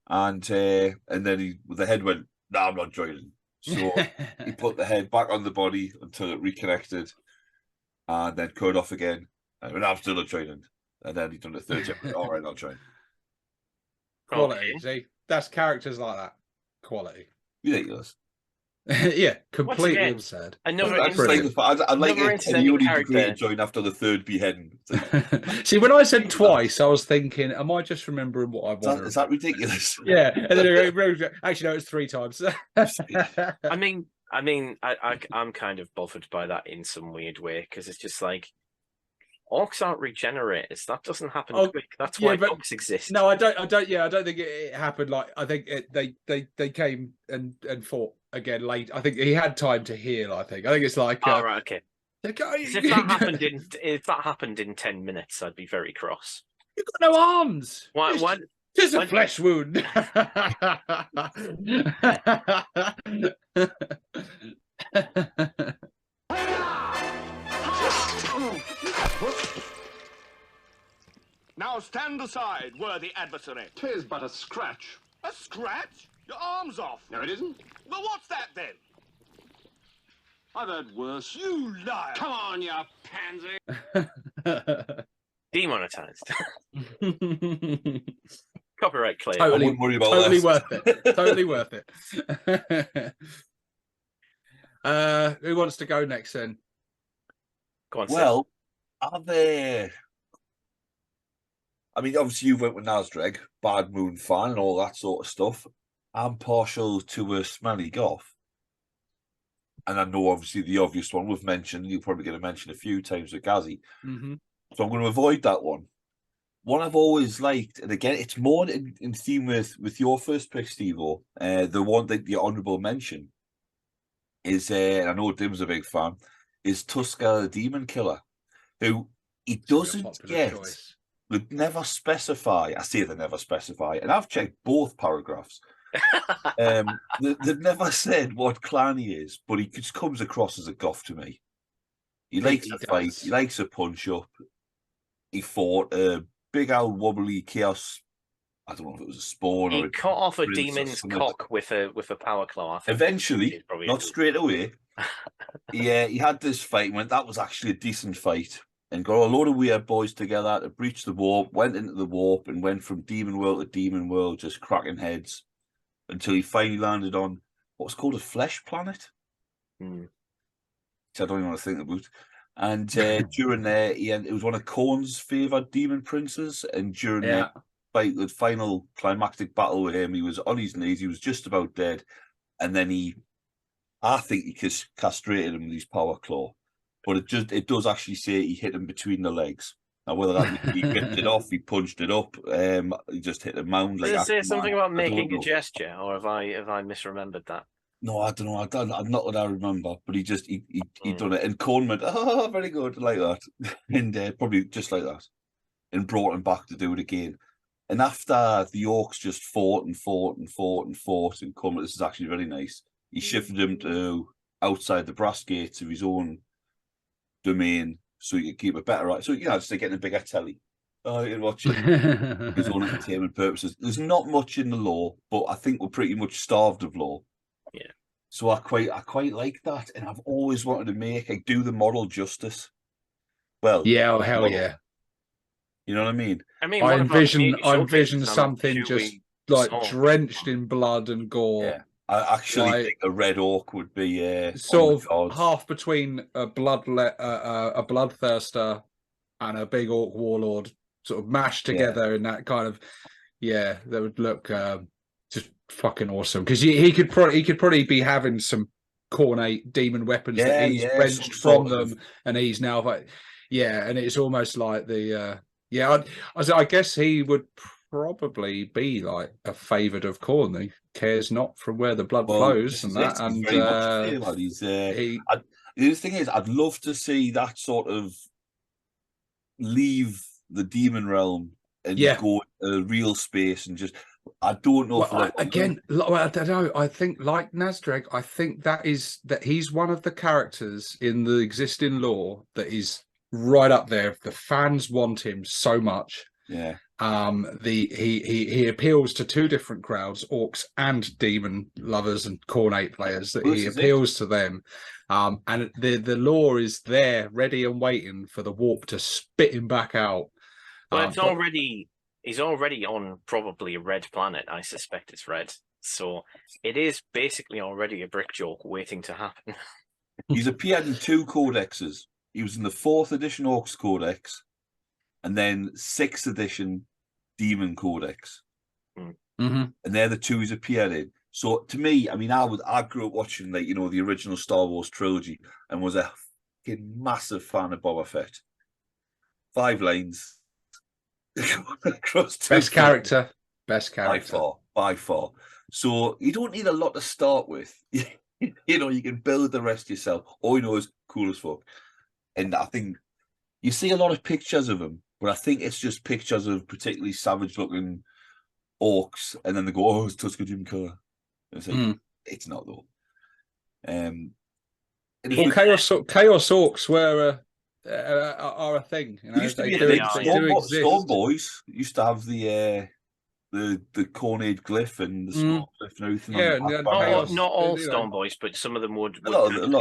and then the head went, "No, I'm not joining." So he put the head back on the body until it reconnected, and then cut off again. And went, "I'm still not joining." And then he done the third time. All right, I'll join. Quality. See, that's characters like that. Quality. Ridiculous. Yeah, completely absurd. Another I'd like it and you only agree to join after the third beheading. See, when I said twice, I was thinking, am I just remembering what I wanted? Is that ridiculous? Yeah, and then actually, no, it's 3 times. I'm kind of bothered by that in some weird way, because it's just like, orcs aren't regenerators. That doesn't happen quick. That's why orcs exist. No, I don't. Yeah, I don't think it happened. Like, I think they came and fought again late. I think he had time to heal. I think it's like. Oh, right, okay. If that happened in 10 minutes, I'd be very cross. You've got no arms. Why? Just a flesh wound. Now stand aside, worthy adversary. 'Tis but a scratch. A scratch? Your arm's off. No, it isn't. Well, what's that then? I've heard worse. You liar! Come on, you pansy. Demonetized. Copyright claim. I wouldn't worry about totally that. worth it. Totally worth it. Who wants to go next then? Go on, Well, are there? I mean, obviously you went with Nazdreg, Bad Moon fan, and all that sort of stuff. I'm partial to a Smelly Goth. And I know, obviously, the obvious one we've mentioned, you're probably going to mention a few times with Gazzy. Mm-hmm. So I'm going to avoid that one. One I've always liked, and again, it's more in theme with your first pick, Steve-O, the one that the honourable mention is, and I know Dim's a big fan, is Tuska the Demon Killer, who he doesn't get... They never specify. I say they never specify, and I've checked both paragraphs. They've never said what clan he is, but he just comes across as a goth to me. He likes to fight. He likes a punch up. He fought a big old wobbly chaos. I don't know if it was a spawn or he cut off a demon's cock with a power claw. Eventually, not straight away. He had this fight and went, that was actually a decent fight. And got a load of weird boys together to breach the warp, went into the warp and went from demon world to demon world, just cracking heads until he finally landed on what's called a flesh planet. Which I don't even want to think about. And during there, it was one of Khorne's favoured demon princes. And during the final climactic battle with him, he was on his knees, he was just about dead. and then I think he castrated him with his power claw, but it does actually say he hit him between the legs. Now, whether that means he ripped it off, he punched it up, he just hit a mound. Does Like it say something about making a know. gesture, or have I misremembered that? No, I don't know. I'm not what I remember, but he done it, and Corn went, "Oh, very good," like that, and probably just like that, and brought him back to do it again. And after the Orcs just fought, and Corn, this is actually very nice. He shifted him to outside the brass gates of his own domain, so he could keep a better right. So just like getting a bigger telly. Oh, you can watch it. His own entertainment purposes. There's not much in the lore, but I think we're pretty much starved of lore. Yeah. So I quite like that, and I've always wanted to do the model justice. Well, yeah, oh hell yeah. You know what I mean? I envision something just like drenched in blood and gore. Yeah. I actually think a red orc would be sort of half between a bloodthirster and a big orc warlord, sort of mashed together in that kind of that would look just fucking awesome. Because he could probably be having some cornate demon weapons that he's wrenched from them, and he's now like and it's almost like the I guess he would probably be like a favoured of Khorne. He cares not from where the blood flows and that. And the thing is, I'd love to see that sort of leave the demon realm and go a real space and just. I don't know. I don't know. I think like Nazdreg, I think that he's one of the characters in the existing lore that is right up there. The fans want him so much. Yeah. He appeals to two different crowds, orcs and demon lovers and cornate players. That he appeals to them, and the lore is there, ready and waiting for the warp to spit him back out. Well, he's already on probably a red planet. I suspect it's red, so it is basically already a brick joke waiting to happen. He's appeared in 2 codexes. He was in the 4th edition Orcs Codex, and then 6th edition Demon Codex. Mm-hmm. And they're the 2 he's appeared in. So to me, I mean, I grew up watching the original Star Wars trilogy and was a fucking massive fan of Boba Fett. 5 lines. Best character. By far. So you don't need a lot to start with. You can build the rest yourself. All you know is cool as fuck. And I think you see a lot of pictures of him, but I think it's just pictures of particularly savage-looking orcs, and then they go, "Oh, it's Tuska Jim Kerr." It's like, it's not though. Well, Chaos Orcs are a thing. You know, used to be a thing. Storm Boys used to have the Cornade glyph and the Storm glyph and everything. Yeah, not all Storm Boys, but some of them would. A lot of them,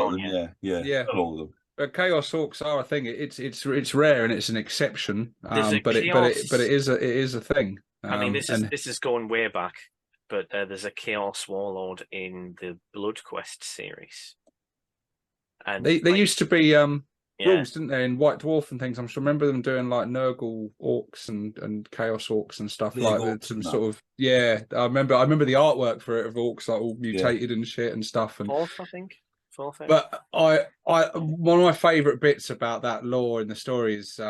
yeah. Not all of them. But Chaos Orcs are a thing. It's rare and it's an exception. But it is a thing. I mean, this is going way back, but there's a Chaos Warlord in the Blood Quest series, and they used to be rules, didn't they, in White Dwarf and things? I'm sure. Remember them doing like Nurgle Orcs and Chaos Orcs and stuff sort of. Yeah, I remember the artwork for it of Orcs like all mutated and shit and stuff. And Fourth, I think. But I one of my favourite bits about that lore in the story is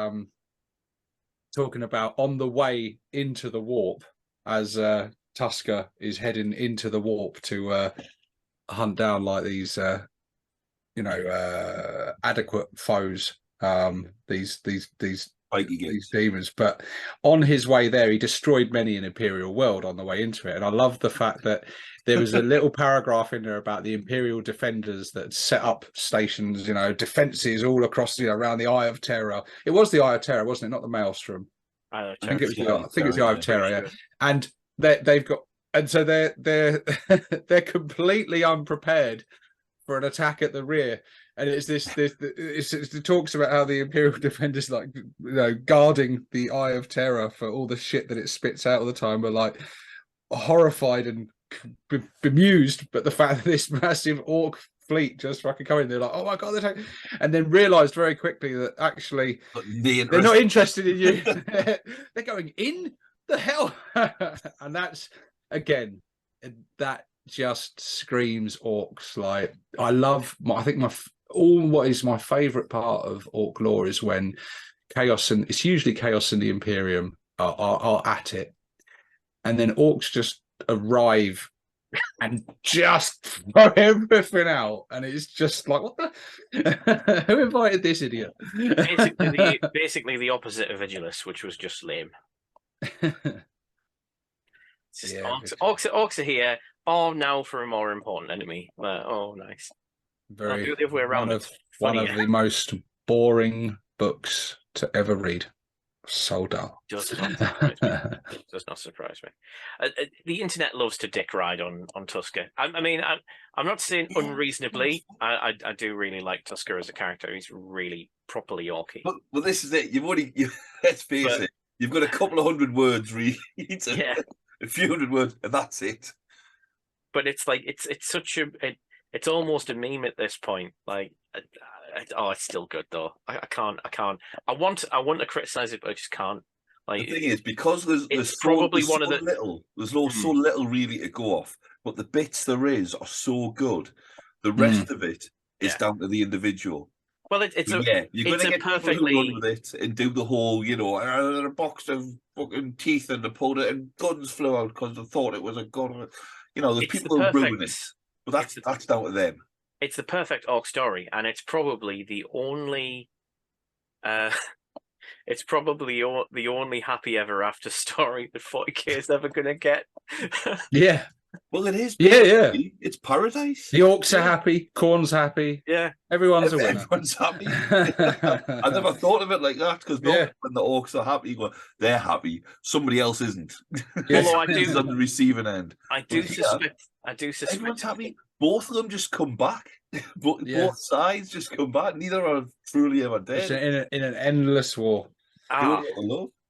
talking about on the way into the warp as Tuska is heading into the warp to hunt down like these adequate foes, these demons. But on his way there, he destroyed many an Imperial world on the way into it. And I love the fact that there was a little paragraph in there about the Imperial defenders that set up stations, defenses all across, around the Eye of Terror. It was the Eye of Terror, wasn't it? Not the Maelstrom. I think it was the Eye of Terror. Yeah. And they've got, and so they're completely unprepared for an attack at the rear. And it's it talks about how the Imperial defenders, like, guarding the Eye of Terror for all the shit that it spits out all the time, are like horrified and bemused, but the fact that this massive orc fleet just fucking coming, they're like, oh my god, they're taking... and then realized very quickly that actually they're not interested in you. They're going in the hell. And that's, again, that just screams orcs. Like I love. I think what is my favorite part of orc lore is when chaos, and it's usually chaos and the Imperium are at it, and then orcs just arrive and just throw everything out, and it's just like, what the? Who invited this idiot? Basically the opposite of Vigilus, which was just lame. It's just orcs are here. Oh, now for a more important enemy. Oh, nice. Very do it the other way around. One of the most boring books to ever read. So dull. Does not surprise me. Does not surprise me. The internet loves to dick ride on Tuska. I mean, I'm not saying unreasonably. I do really like Tuska as a character. He's really properly orky. But this is it. Let's face it. You've got a couple of hundred words read. Yeah. A few hundred words, and that's it. But it's like it's such a it's almost a meme at this point. Like, it's still good though. I can't. I want to criticize it, but I just can't. Like, the thing is, because there's probably so little. There's so little really to go off, but the bits there is are so good. The rest of it is down to the individual. Well, you're going to get perfectly people who run with it and do the whole, a box of fucking teeth and they pulled it and guns flew out because they thought it was a gun. There's people who ruin it, but that's down to them. It's the perfect orc story, and it's probably the only, the only happy ever after story that 40k is ever going to get. Yeah. Well, it is. Yeah. It's paradise. The orcs are happy. Khorne's happy. Yeah. Everyone's a winner. Everyone's happy. I never thought of it like that because when the orcs are happy, you go, they're happy. Somebody else isn't. Yes. Although I do on the receiving end. I do suspect. Everyone's happy. Both of them just come back. Both sides just come back. Neither are truly ever dead. In an endless war.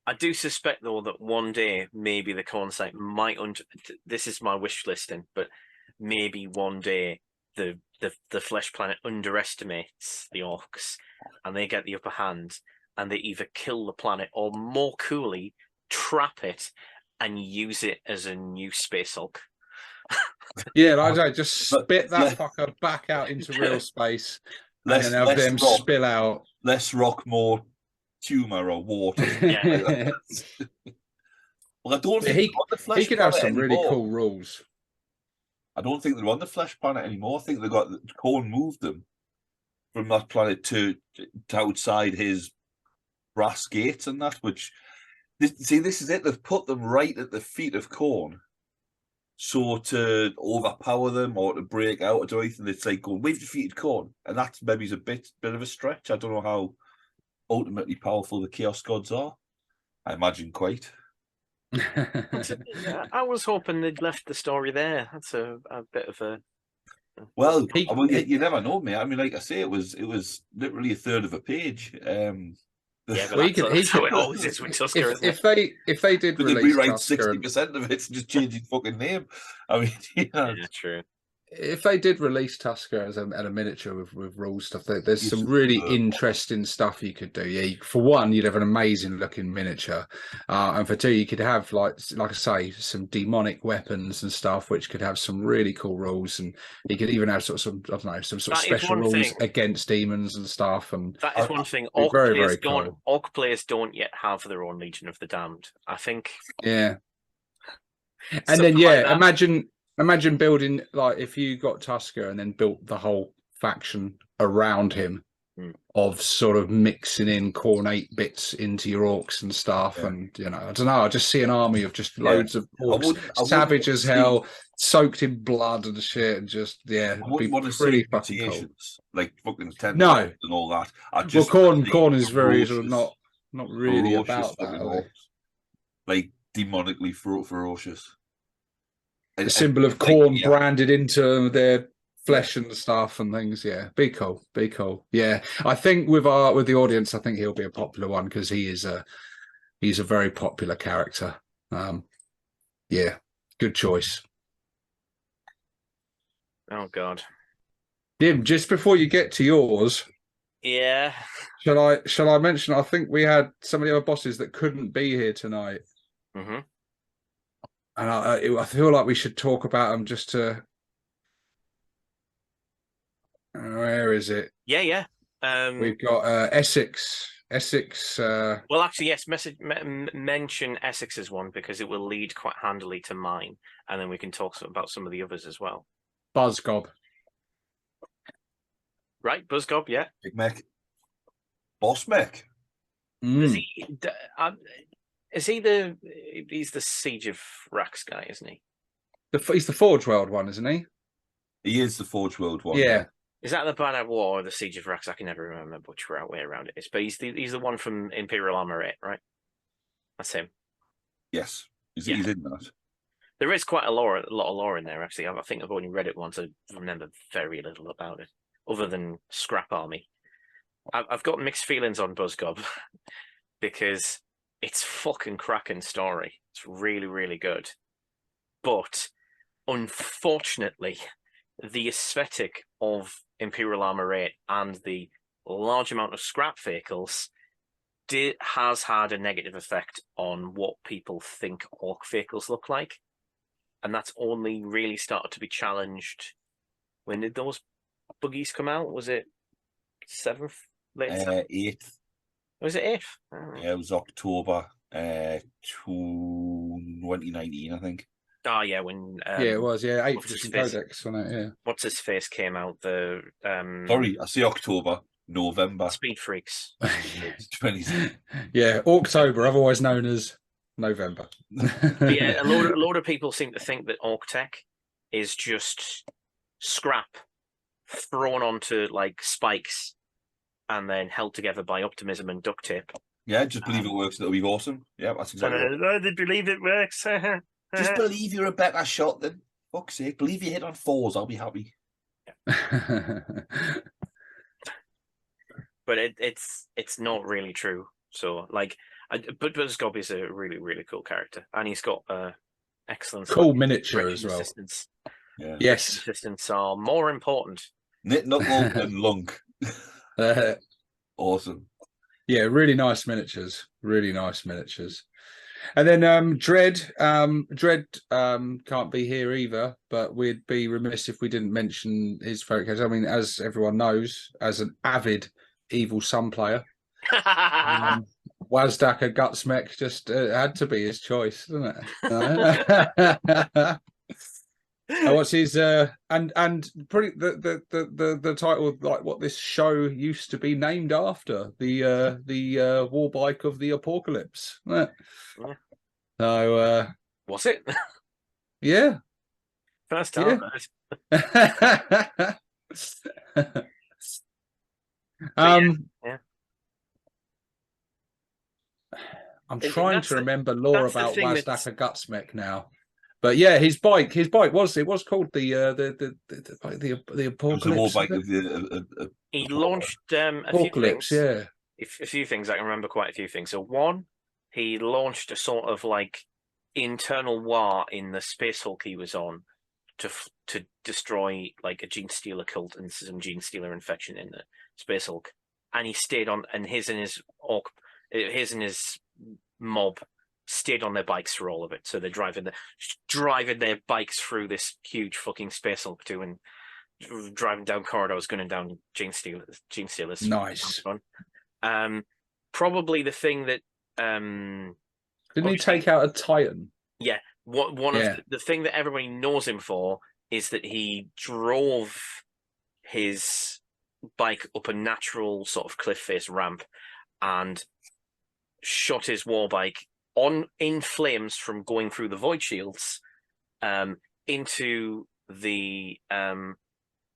I do suspect, though, that one day maybe the Khorne site might. This is my wish listing, but maybe one day the Flesh Planet underestimates the orcs, and they get the upper hand, and they either kill the planet or, more coolly, trap it and use it as a new Space Hulk. Yeah, just spit that fucker back out into real space, and then have them spill out. Less rock, more tumor or water. Yeah. Well, I don't think he could have some really cool rules. I don't think they're on the Flesh Planet anymore. I think Khorne moved them from that planet to outside his brass gates and that. Which, this is it. They've put them right at the feet of Khorne. So to overpower them or to break out or do anything, it's like going, we've defeated Khorne, and that's maybe a bit of a stretch. I don't know how ultimately powerful the Chaos Gods are. I imagine quite. I was hoping they'd left the story there. That's a bit of a. Well, you never know, mate. I mean, like I say, it was literally a third of a page. Yeah, but that's how it always is with Tuska. If they did rewrite 60% of it and just change his fucking name. I mean, yeah, true. If they did release Tuska as a miniature with rules stuff, there's some really interesting stuff you could do. Yeah, for one, you'd have an amazing looking miniature, and for two, you could have like I say, some demonic weapons and stuff, which could have some really cool rules, and you could even have some sort of special rules against demons and stuff. And that is one thing. Orc players don't yet have their own Legion of the Damned, I think. Yeah, and then Imagine building, like, if you got Tuska and then built the whole faction around him of sort of mixing in Khorne bits into your orcs and stuff. Yeah. And, I don't know, I just see an army of just loads of orcs, savage as hell, soaked in blood and shit, and just, I wouldn't want to see fucking cool. Like fucking 10 and all that. Khorne is very sort of not really about that. Like, demonically ferocious. The symbol of Khorne branded into their flesh and stuff and things. Yeah, be cool. Yeah, I think with the audience, I think he'll be a popular one because he's a very popular character. Yeah, good choice. Oh God, Dim. Just before you get to yours, yeah, shall I mention? I think we had some of the other bosses that couldn't be here tonight. Mm-hmm. And I feel like we should talk about them just to. Where is it? Yeah. We've got Essex. Well, actually, yes. Mention Essex's one because it will lead quite handily to mine, and then we can talk about some of the others as well. Buzzgob. Right, Buzzgob, yeah. Big Mech. Boss Mech. Is he he's the Siege of Rax guy, isn't he? He's the Forge World one, isn't he? He is the Forge World one. Yeah. Is that the Bad War or the Siege of Rax? I can never remember which way around it is. But he's the one from Imperial Armor 8, right? That's him. Yes. He's in that. There is quite a lot of lore in there, actually. I think I've only read it once. I remember very little about it, other than Scrap Army. I've got mixed feelings on Buzzgob because it's fucking cracking story. It's really, really good. But unfortunately, the aesthetic of Imperial Armor 8 and the large amount of scrap vehicles has had a negative effect on what people think Ork vehicles look like. And that's only really started to be challenged. When did those buggies come out? Was it 7th? Late 8th. Was it 8th? Yeah, it was October 2019, I think. Oh yeah, when it was 8th what's his edition face? Codex on it. Yeah. What's his face came out? The Sorry, I say October, November. Speed Freaks. 20. Yeah, October, otherwise known as November. But yeah, a load of people seem to think that Ork Tech is just scrap thrown onto like spikes and then held together by optimism and duct tape. Yeah, just believe it works. That'll be awesome. Yeah, that's exactly. I did believe it works. Just believe you're a better shot than fuck's sake. Believe you hit on 4s. I'll be happy. But it's not really true. So like, but Buzzgob is a really, really cool character, and he's got excellent cool miniature as well. Assistance. Yeah. Yes, Assistants are more important. Knit Knuckle and Lunk. Awesome. Yeah, really nice miniatures. Really nice miniatures. And then Dread can't be here either, but we'd be remiss if we didn't mention his favourite character. I mean, as everyone knows, as an avid Evil Sun player, Wazdaka Gutsmech just had to be his choice, didn't it? What's his and pretty the title, like what this show used to be named after, the war bike of the apocalypse. Yeah. So was it? Yeah. First time. Yeah. Yeah. I'm trying to remember lore about Wazdaka Gutsmech now. But yeah, his bike was called the apocalypse. It was a war bike of the he launched a apocalypse, few things. Yeah. A few things. I can remember quite a few things. So one, he launched a sort of like internal war in the space Hulk he was on to destroy like a gene stealer cult and some gene stealer infection in the space Hulk. And he stayed on, and his and his mob stayed on their bikes for all of it. So they're driving their bikes through this huge fucking space Hulk too, and driving down corridors, gunning down gene stealers. Nice. Fun. Probably the thing that didn't he take out a Titan? Yeah. One of the thing that everybody knows him for is that he drove his bike up a natural sort of cliff face ramp and shot his war bike in flames from going through the void shields into the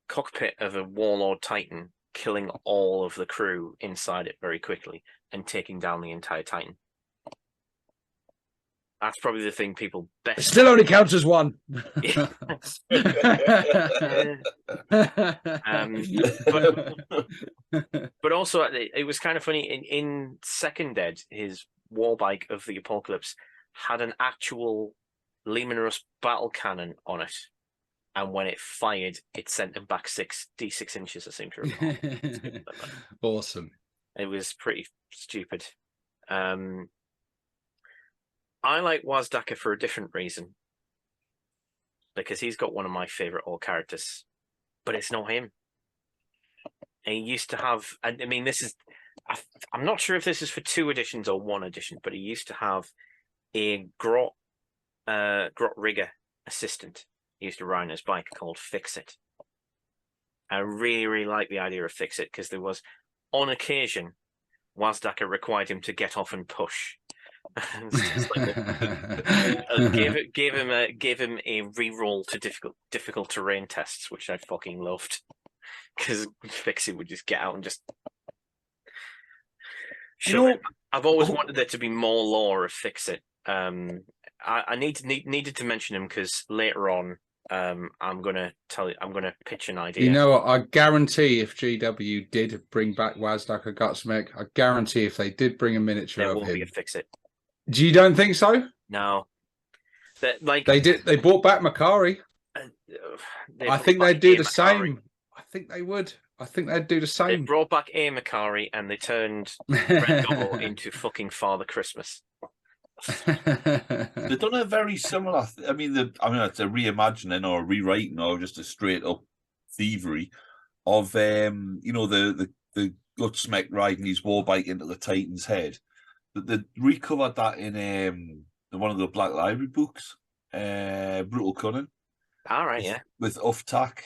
cockpit of a warlord Titan, killing all of the crew inside it very quickly and taking down the entire Titan. That's probably the thing people best. It still only counts as one. But also, it was kind of funny. In Second Ed, his war bike of the apocalypse had an actual Lemanus battle cannon on it, and when it fired, it sent him back 6d6 inches. I seem to recall. Awesome. It was pretty stupid. I like Wazdaka for a different reason. because he's got one of my favorite orc characters, but it's not him. And he used to have. I mean, this is. I'm not sure if this is for 2 editions or 1 edition, but he used to have a Grot rigger assistant. He used to ride on his bike called Fix It. I really, really like the idea of Fix It because there was, on occasion, Wazdaka required him to get off and push. Gave him a reroll to difficult terrain tests, which I fucking loved. Because Fix It would just get out and just. Sure, I've always wanted there to be more lore of Fix It. I needed to mention him because later on, I'm gonna pitch an idea. You know what? I guarantee if GW did bring back Wazdaka Gutsmech, I guarantee if they did bring a miniature there of won't him. be a Fix It. You don't think so? No, like they did. They brought back Makari. I think they'd do the same. I think they would. I think they'd do the same. They brought back a Makari and they turned Red Gobble into fucking Father Christmas. They've done a very similar. I mean, it's a reimagining or a rewriting or just a straight up thievery of the Gutsmech riding his war bike into the Titan's head. But they recovered that in one of the Black Library books, Brutal Cunning. All right, yeah. With Uftak,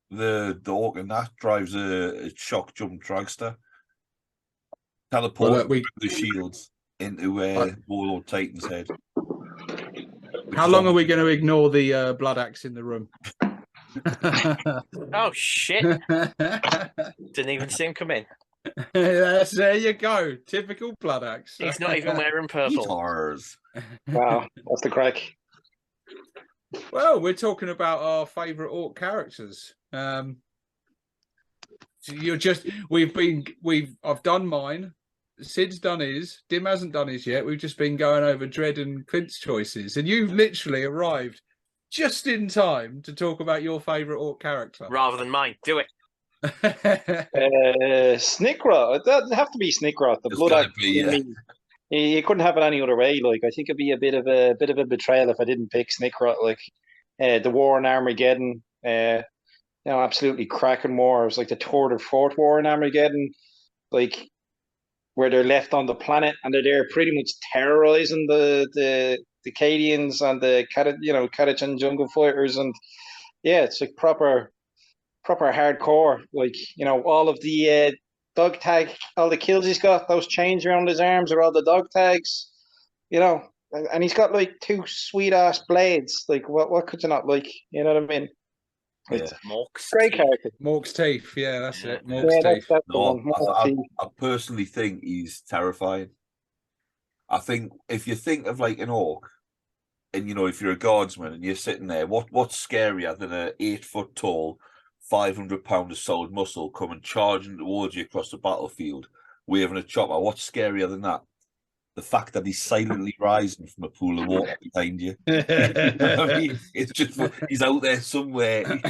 the orc and that drives a shock jump dragster. Teleport the shields into Warlord Titan's head. How long are we going to ignore the blood axe in the room? Oh shit! Didn't even see him come in. There you go. Typical blood axe. He's not even wearing purple. Guitars. Wow, that's the crack. Well, we're talking about our favourite orc characters. So I've done mine. Sid's done his. Dim hasn't done his yet. We've just been going over Dread and Clint's choices, and you've literally arrived just in time to talk about your favourite orc character. Rather than mine, do it. Snickrot. It doesn't have to be Snickrot. The blood axe. You couldn't have it any other way. Like, I think it'd be a bit of a betrayal if I didn't pick Snickrot. Like, the war in Armageddon. Absolutely cracking war. It was like the 3rd or 4th war in Armageddon. Like, where they're left on the planet and they're there pretty much terrorizing the Cadians and the Catachan jungle fighters, and it's like proper hardcore. Like, all of the dog tag, all the kills he's got, those chains around his arms are all the dog tags, and he's got like 2 sweet ass blades. Like, what could you not like? You know what I mean? Mork's great character. Mork's teeth, yeah, that's it. Mork's teeth. I personally think he's terrifying. I think if you think of like an orc, and if you're a guardsman and you're sitting there, what's scarier than an 8 foot tall, 500 pound of solid muscle coming charging towards you across the battlefield, waving a chopper? What's scarier than that? The fact that he's silently rising from a pool of water behind you. I mean, it's just he's out there somewhere,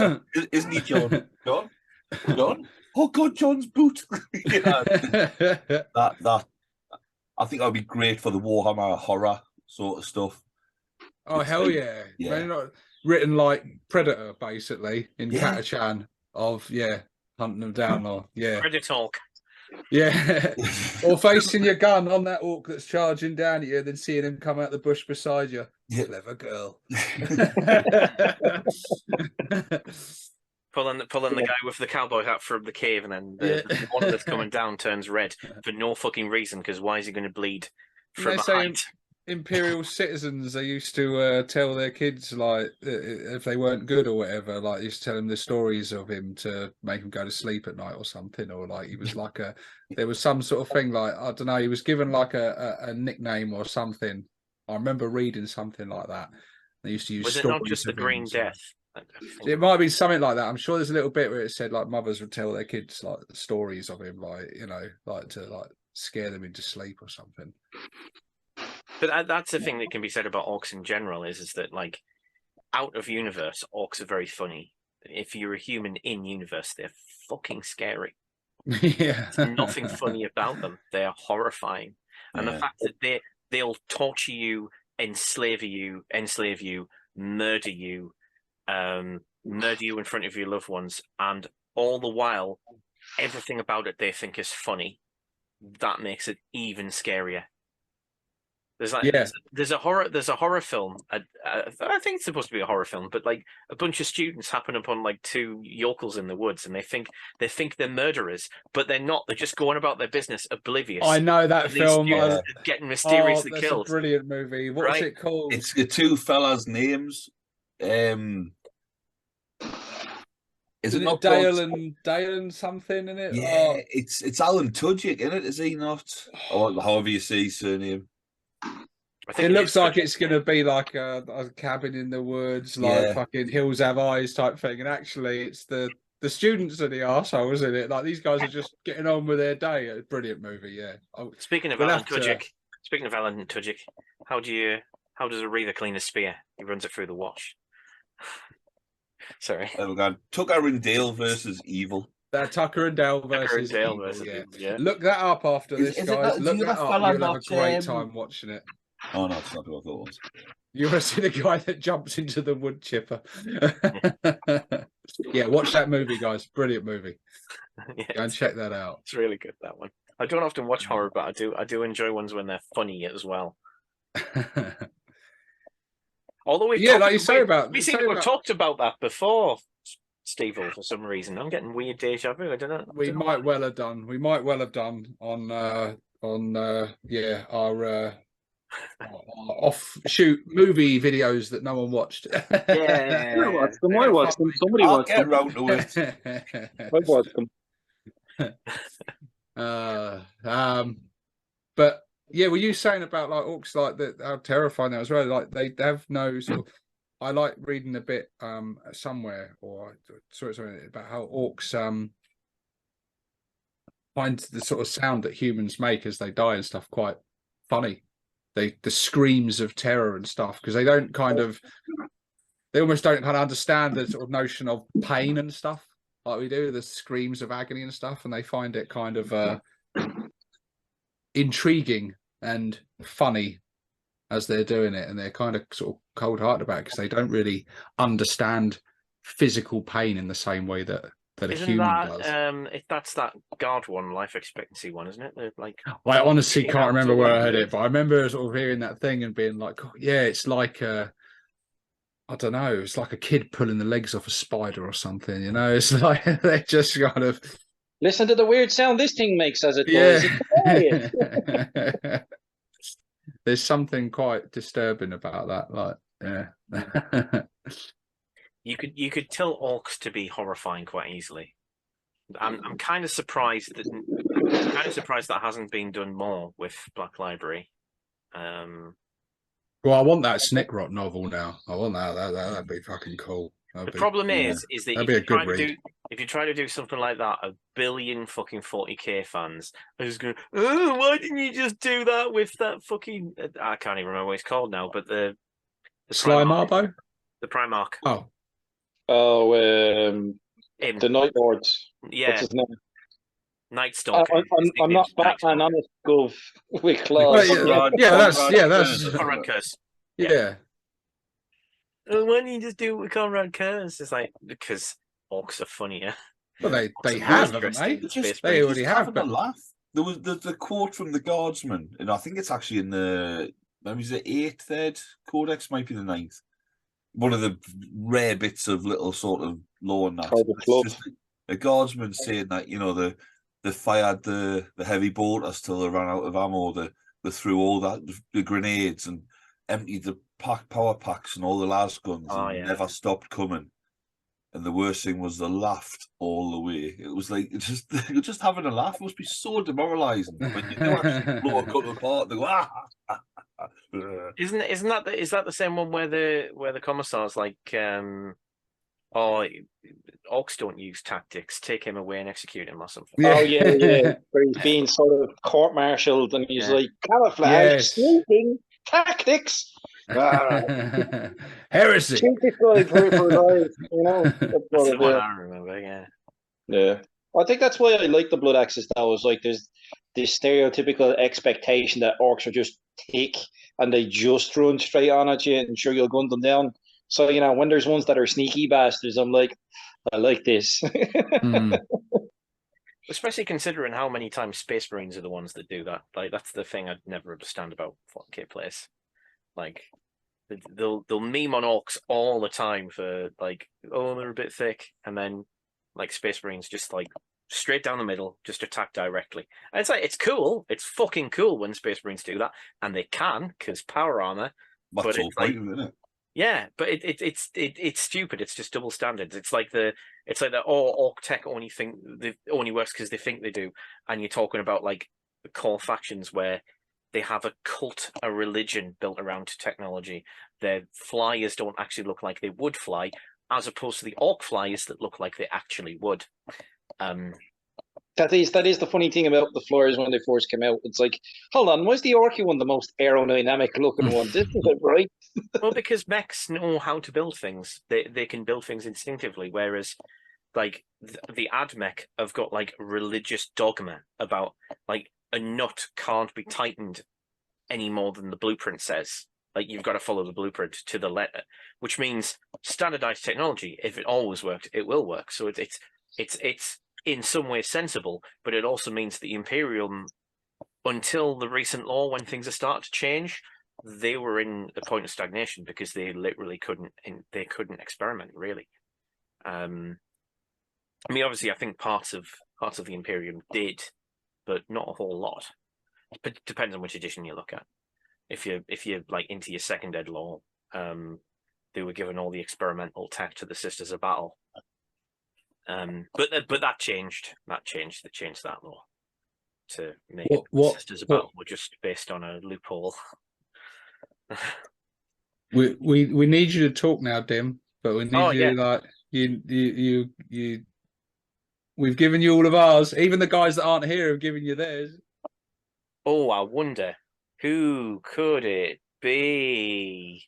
isn't he, John? John? Oh God, John's boot. That I think that would be great for the Warhammer horror sort of stuff. Oh, hell yeah! Not written like Predator, basically in Catachan of hunting them down or Predator. Yeah, or facing your gun on that orc that's charging down at you, then seeing him come out the bush beside you. Clever girl. Pulling the guy with the cowboy hat from the cave, and then the one that's coming down turns red for no fucking reason. Because why is he going to bleed from behind? Imperial citizens, they used to tell their kids, like, if they weren't good or whatever, like, they used to tell them the stories of him to make them go to sleep at night or something, or like he was like there was some sort of thing, like, I don't know, he was given like a nickname or something. I remember reading something like that. They used to use. Was it not just the Green Death? It might be something like that. I'm sure there's a little bit where it said like mothers would tell their kids like stories of him, like, like to like scare them into sleep or something. But that's the thing that can be said about orcs in general is that, like, out of universe, orcs are very funny. If you're a human in universe, they're fucking scary. Yeah, there's nothing funny about them. They are horrifying, and the fact that they'll torture you, enslave you, murder you, murder you in front of your loved ones, and all the while, everything about it they think is funny. That makes it even scarier. There's a horror film. I think it's supposed to be a horror film, but like a bunch of students happen upon like two yokels in the woods, and they think they're murderers, but they're not. They're just going about their business, oblivious. I know that film. Getting mysteriously that's killed. A brilliant movie. What's it called? It's the two fellas' names. Is it not Dale and something in it? Yeah, it's Alan Tudyk, isn't it? Is he not? Or however you say his surname. It looks like it's going to be like a cabin in the woods, like fucking Hills Have Eyes type thing. And actually, it's the students are the arseholes, isn't it? Like these guys are just getting on with their day. A brilliant movie, yeah. Speaking of Alan Tudyk, how does a reaver clean a spear? He runs it through the wash. Sorry. Oh god, Tucker and Dale versus Evil. Tucker and Dale versus Evil, yeah. Look that up after this, guys. Look that up. You'll have a great time watching it. Oh no, it's not what I thought it was. You ever see the guy that jumps into the wood chipper? Yeah, watch that movie, guys. Brilliant movie. Go and check that out. It's really good, that one. I don't often watch horror, but I do enjoy ones when they're funny as well. Although we seem to have talked about that before, Steve, for some reason. I'm getting weird deja vu. I don't know. We might well have done on our offshoot movie videos that no one watched. Yeah, I watched them. Somebody watched them. Get round to it. I watched them. But yeah, were you saying about like orcs, like that, how terrifying that was? Well, like they have no sort of. I like reading a bit somewhere, or I saw something about how orcs find the sort of sound that humans make as they die and stuff quite funny. The screams of terror and stuff, because they almost don't kind of understand the sort of notion of pain and stuff like we do, the screams of agony and stuff, and they find it kind of intriguing and funny as they're doing it, and they're kind of sort of cold-hearted about it because they don't really understand physical pain in the same way that a human does. That's that guard one, life expectancy one, isn't it? Like, I honestly can't remember where I heard it, but I remember sort of hearing that thing and being like, oh, yeah, it's like I don't know, it's like a kid pulling the legs off a spider or something, you know? It's like they just kind of listen to the weird sound this thing makes as it goes. There's something quite disturbing about that, like, yeah. You could tell orcs to be horrifying quite easily. I'm kind of surprised that hasn't been done more with Black Library. Well, I want that Snickrot novel now. I want that. That'd be fucking cool. The problem is that if you try to do something like that, 1 billion fucking 40k fans are just going, oh, why didn't you just do that with that fucking? I can't even remember what it's called now, but the Sly Marbo, the Primarch. The Night Lords. Yeah. What's his name? Night Stalker. I'm not Batman. I'm a Gov with claws. That's Conrad Curse. Yeah. Why don't you just do it with Conrad Curse? It's like, because orcs are funnier. Well, they have, haven't they? They already have. But laugh. There was the quote from the Guardsman, and I think it's actually in maybe the 8th Ed Codex, might be the 9th. One of the rare bits of little sort of lore and that. A Guardsman saying that, you know, they fired the heavy bolters till they ran out of ammo. They threw all the grenades and emptied the power packs and all the las guns and never stopped coming. And the worst thing was they laughed all the way. It was like just having a laugh must be so demoralising when you do actually blow a gun apart. They go, ah. Is that the same one where the commissar's like, orcs don't use tactics, take him away and execute him or something? Oh yeah. Where he's being sort of court-martialed and he's like, camouflage, sneaking, tactics. Heresy. Shoot this guy for life, you know. That's the one I remember, yeah. I think that's why I like the Blood Axes now. Is like there's this stereotypical expectation that orcs are just thick and they just run straight on at you and sure you'll gun them down. So when there's ones that are sneaky bastards, I'm like, I like this. Especially considering how many times Space Marines are the ones that do that. Like, that's the thing I'd never understand about 40k players. Like, they'll meme on orcs all the time for like, oh, they're a bit thick, and then like Space Marines just like straight down the middle, just attack directly. And it's like, it's cool. It's fucking cool when Space Marines do that, and they can because power armor. That's but all it's like, isn't it? yeah, but it's stupid. It's just double standards. It's like the orc tech only works because they think they do, and you're talking about like the core factions where they have a cult, a religion built around technology. Their flyers don't actually look like they would fly, as opposed to the orc flyers that look like they actually would. That is the funny thing about the flyers when they first came out. It's like, hold on, why is the Orky one the most aerodynamic looking one? This isn't right. Well, because mechs know how to build things. They can build things instinctively, whereas like the ad mech have got like religious dogma about like a nut can't be tightened any more than the blueprint says. Like, you've got to follow the blueprint to the letter, which means standardized technology. If it always worked, it will work. So it's in some ways sensible, but it also means the Imperium, until the recent law when things are starting to change, they were in a point of stagnation because they literally couldn't experiment really. I mean, obviously, I think parts of the Imperium did, but not a whole lot. But it depends on which edition you look at. If you're like into your second ed law, they were given all the experimental tech to the Sisters of Battle. But that changed. They changed that law to make Sisters of Battle were just based on a loophole. we need you to talk now, Dim. But we need you. We've given you all of ours. Even the guys that aren't here have given you theirs. Oh, I wonder who could it be?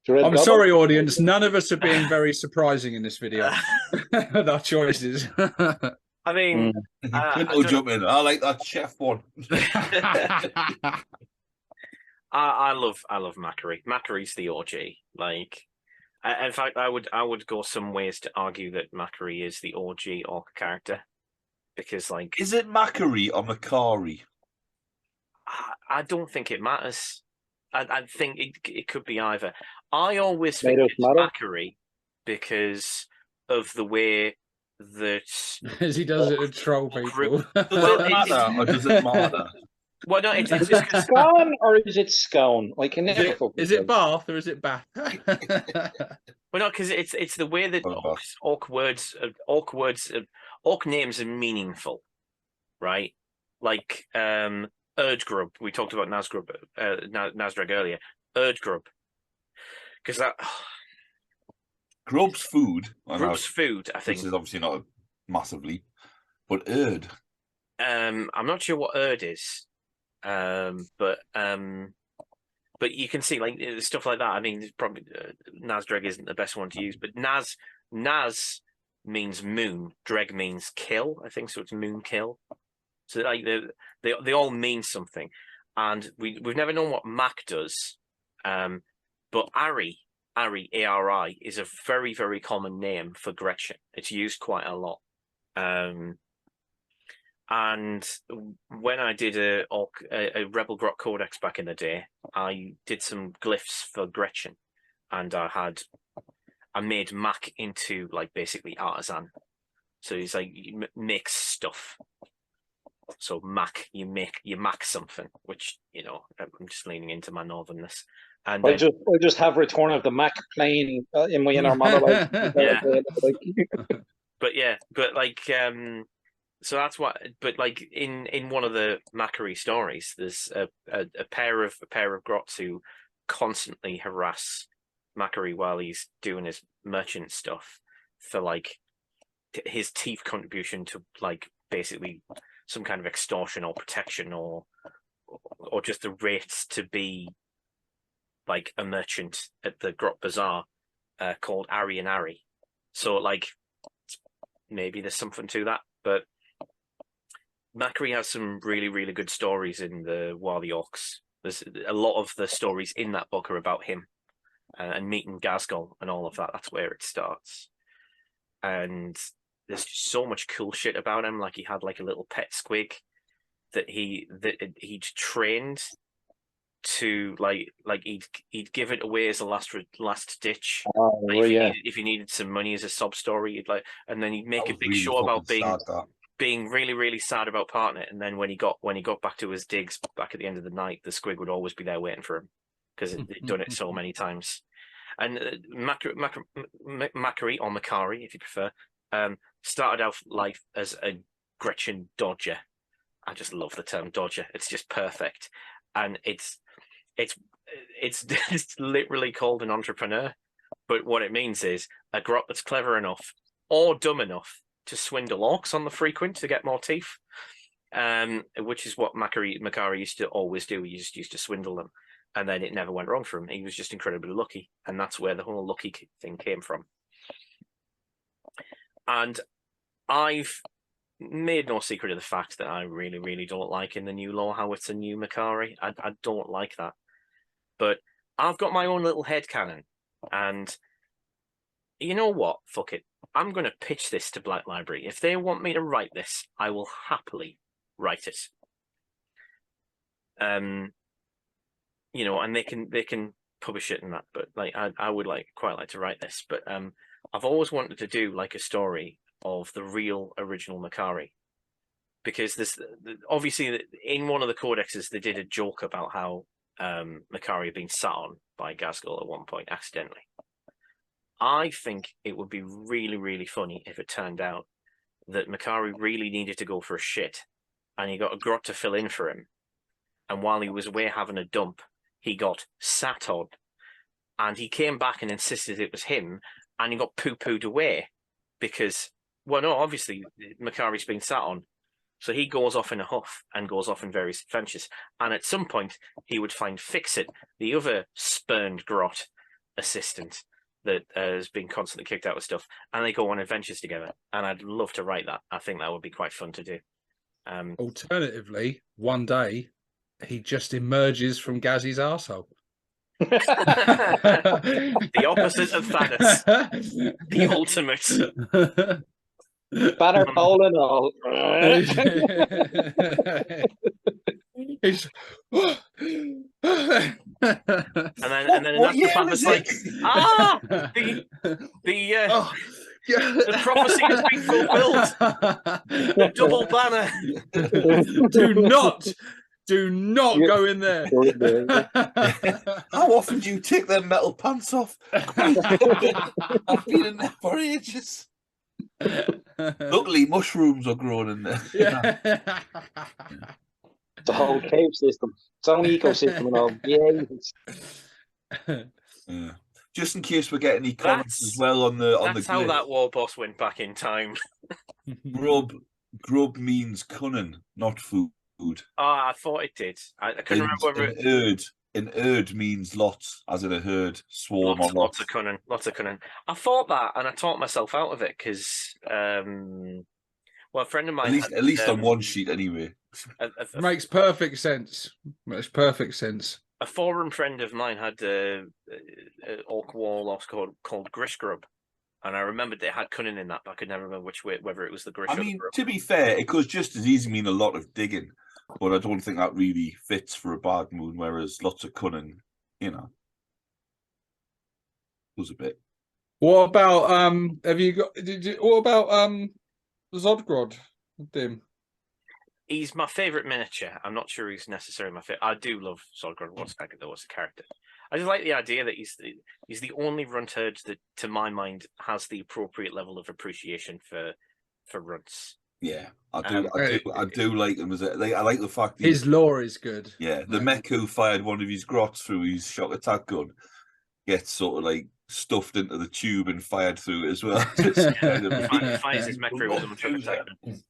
I'm sorry, audience. None of us are being very surprising in this video. Our choices. I mean, jump in. I like that chef one. I love Makari. Makari's the OG. Like, in fact, I would go some ways to argue that Makari is the OG Ork character, because like, is it Makari or Makari? I don't think it matters. I think it could be either. I always think it's Makari because of the way that as he does it to troll people. Does it matter or does it matter? Well, no, it's just scone or is it scone? Like, is it Bath or is it Bath? Well, no, because it's the way that orc names are meaningful, right? Like Erdgrub. We talked about Nazdreg earlier. Erdgrub, because that Grub's food. Grub's food. I think this is obviously not a massive leap, but Erd. I'm not sure what Erd is. But you can see like stuff like that. I mean, probably Nazdreg isn't the best one to use, but Naz means moon, Dreg means kill. I think so. It's moon kill. So like they all mean something, and we've never known what Mac does. But Ari ARI is a very, very common name for Gretchen. It's used quite a lot. And when I did a Rebel Grot Codex back in the day, I did some glyphs for Gretchen, and I made Mac into like basically artisan. So he's like, he makes stuff. So Mac, you Mac something, which, you know, I'm just leaning into my northernness. And I just have Return of the Mac playing in my inner monologue. but like so that's what. But like in one of the Makari stories, there's a pair of grots who constantly harass Makari while he's doing his merchant stuff for like his teeth contribution to like basically some kind of extortion or protection or just the rates to be like a merchant at the Grot Bazaar called Ari and Ari. So like maybe there's something to that, but Makari has some really, really good stories in the War of the Orcs There's a lot of the stories in that book are about him and meeting Ghazghkull and all of that. That's where it starts. And there's just so much cool shit about him. Like he had like a little pet squig that he'd trained to like he'd give it away as a last ditch. Oh, If he needed some money as a sob story, he'd like, and then he'd make a big really show about fucking being really, really sad about parting it. And then when he got back to his digs back at the end of the night, the squig would always be there waiting for him because he'd done it so many times. And Makari, or Makari, if you prefer, started out life as a Gretchen Dodger. I just love the term Dodger. It's just perfect. And it's literally called an entrepreneur. But what it means is a Grot that's clever enough or dumb enough to swindle orcs on the frequent to get more teeth, which is what Makari used to always do. He just used to swindle them, and then it never went wrong for him. He was just incredibly lucky, and that's where the whole lucky thing came from. And I've made no secret of the fact that I really, really don't like in the new lore how it's a new Makari. I don't like that. But I've got my own little headcanon, and you know what? Fuck it. I'm going to pitch this to Black Library. If they want me to write this, I will happily write it. You know, and they can publish it and that. But like, I would quite like to write this. But I've always wanted to do like a story of the real original Makari, because this obviously in one of the codexes they did a joke about how Makari had been sat on by Ghazghkull at one point accidentally. I think it would be really, really funny if it turned out that Makari really needed to go for a shit and he got a Grot to fill in for him. And while he was away having a dump, he got sat on. And he came back and insisted it was him, and he got poo-pooed away because, well, no, obviously Makari's been sat on. So he goes off in a huff and goes off in various adventures. And at some point, he would find Fixit, the other spurned Grot assistant that has been constantly kicked out of stuff, and they go on adventures together. And I'd love to write that. I think that would be quite fun to do. Alternatively, one day he just emerges from Gazzy's arsehole. The opposite of Thanos. The ultimate. Banner pole and all. It's... and then that's the fact that's like, the prophecy has been fulfilled. The double banner. Do not go in there. How often do you take their metal pants off? I've been in there for ages. Luckily, mushrooms are growing in there. Yeah. The whole cave system, its own ecosystem and all. Yeah. Just in case we get any comments as well on the That's how that Warboss went back in time. Grub means cunning, not food. Oh, I thought it did. I couldn't remember whether an erd means lots, as in a herd, swarm or lots of cunning. I thought that, and I taught myself out of it because, well, a friend of mine, at least on one sheet anyway. Makes perfect sense. Makes perfect sense. A forum friend of mine had an orc warlock called Grishgrub, and I remembered they had cunning in that, but I could never remember whether it was the Grish. I mean, to be fair, it could just as easily mean a lot of digging, but I don't think that really fits for a bad moon. Whereas lots of cunning, you know, was a bit. What about what about Zodgrod, Dim? He's my favourite miniature. I'm not sure he's necessarily my favourite. I do love Wazdaka though as a character. I just like the idea that he's the only runt herd that, to my mind, has the appropriate level of appreciation for runts. Yeah, I do like him as I like the fact that his lore is good. Yeah, the mech who fired one of his grots through his shock attack gun gets sort of like stuffed into the tube and fired through it as well. Fires his mech through with them shock attack gun.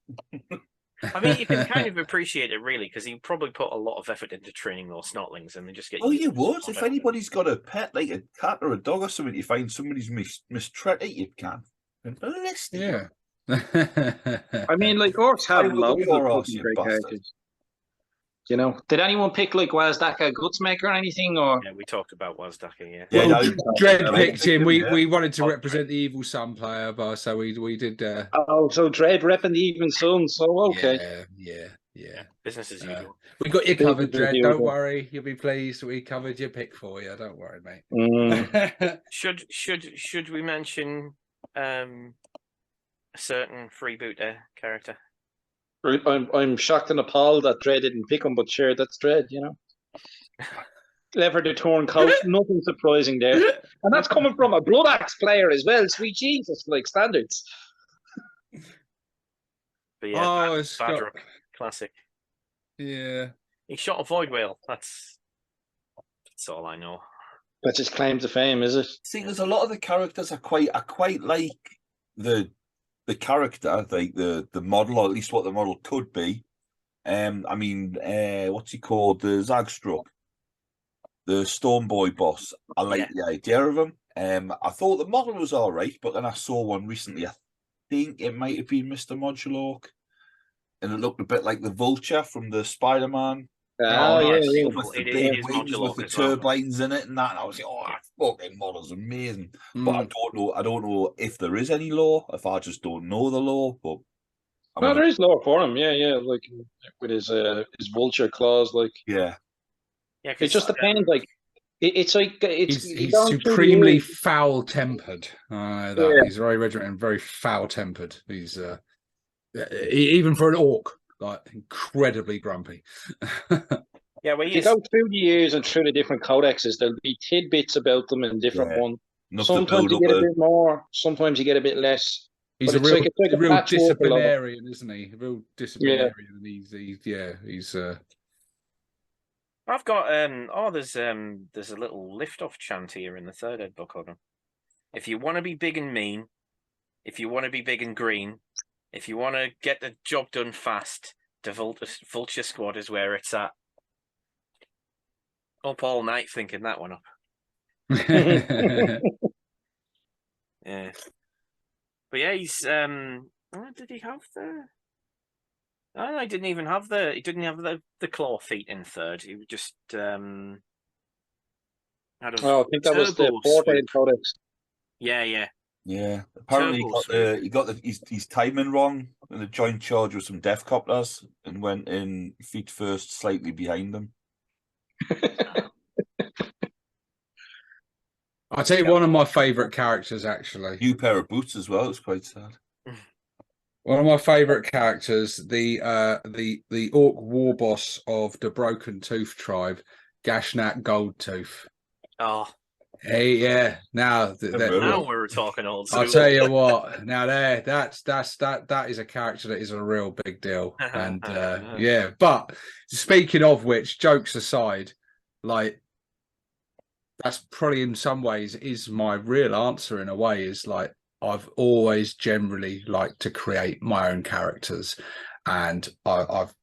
I mean, you can kind of appreciate it, really, because he probably put a lot of effort into training those snotlings, and they just get... Oh, you would? If anybody's got a pet, like a cat or a dog or something, you find somebody's mistreated, you can. Yeah. I mean, like, orcs have loads of great characters. You know, did anyone pick like Wazdaka Gutsmaker or anything? Or Yeah, we talked about Wazdaka. Yeah. Yeah, Well, no, Dread yeah, picked him. yeah. We wanted to represent the Evil Sun player, but so we did. oh, so Dread repping the Even Sun. So okay, Yeah. Business as usual. We got you covered, Business as Dread. Don't usual. worry, you'll be pleased. We covered your pick for you. Don't worry, mate. Should we mention a certain freebooter character? I'm shocked and appalled that Dread didn't pick him, but sure, that's Dread. You know, clever the torn coat. Nothing surprising there, and that's coming from a Blood Axe player as well. Sweet Jesus, like standards. But yeah, Oh, it's got- Badrock, classic. Yeah. He shot a void whale. That's all I know. That's his claim to fame, is it? See, there's a lot of the characters I quite like the character, like the model, or at least what the model could be. I mean, what's he called? The Zagstruck, the Stormboy boss. I like the idea of him. I thought the model was all right, but then I saw one recently. I think it might have been Mr. Modulork, and it looked a bit like the Vulture from the Spider-Man. Oh, yeah, nice. yeah. With the It big is wings Modulork with the as well. turbines in it and that. And I was like, oh, that fucking model's amazing. Mm. But I don't know if there is any lore, if I just don't know the lore. But No, there is lore for him. Yeah, like with his vulture claws, like yeah. Yeah, it just depends. Like it's like it's He's gone through the supremely years. foul-tempered. Yeah. He's very regimented and very foul-tempered. He's even for an orc, like incredibly grumpy. Yeah, well, If you go through the years and through the different codexes, there'll be tidbits about them in different ones. Enough to Sometimes build you get up a bit more, sometimes you get a bit less. He's But a it's real, like a real patchwork a lot. disciplinarian, isn't he? A real disciplinarian. And he's I've got there's a little lift off chant here in the third ed book on him. If you want to be big and mean, if you want to be big and green, if you want to get the job done fast, the Vulture Squad is where it's at. Up all night thinking that one up. Yeah. But yeah, he's did he have the Oh, I didn't even have he didn't have the claw feet in third. He was just had a Oh, I think that was the turbo fourth swoop. aid codex. Yeah. Yeah. Apparently Turbo he got his timing wrong in a joint charge with some Death Copters and went in feet first, slightly behind them. I'll tell you one of my favourite characters, actually. New pair of boots as well. It's quite sad. One of my favourite characters, the Orc Warboss of the Broken Tooth tribe, Gashnat Goldtooth. Oh, Hey, yeah. Now, now we're talking old school. I'll tell you what. Now, that is a character that is a real big deal, and yeah. But speaking of which, jokes aside, like that's probably in some ways is my real answer in a way. Is like I've always generally liked to create my own characters, and I've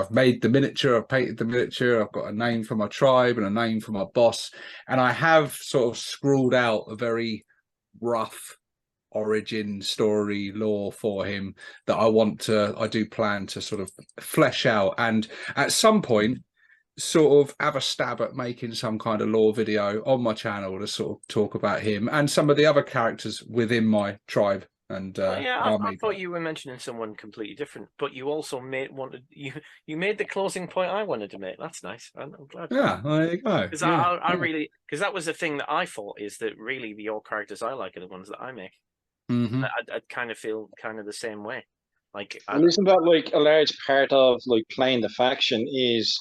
made the miniature, I've painted the miniature, I've got a name for my tribe and a name for my boss, and I have sort of scrawled out a very rough origin story lore for him that I do plan to sort of flesh out, and at some point sort of have a stab at making some kind of lore video on my channel to sort of talk about him and some of the other characters within my tribe. And I thought you were mentioning someone completely different, but you also made the closing point I wanted to make. That's nice. I'm glad. Yeah, there you go. Because I really, because that was the thing that I thought is that really the Orc characters I like are the ones that I make. Mm-hmm. I kind of feel kind of the same way. Like, Well, isn't that like a large part of like playing the faction? Is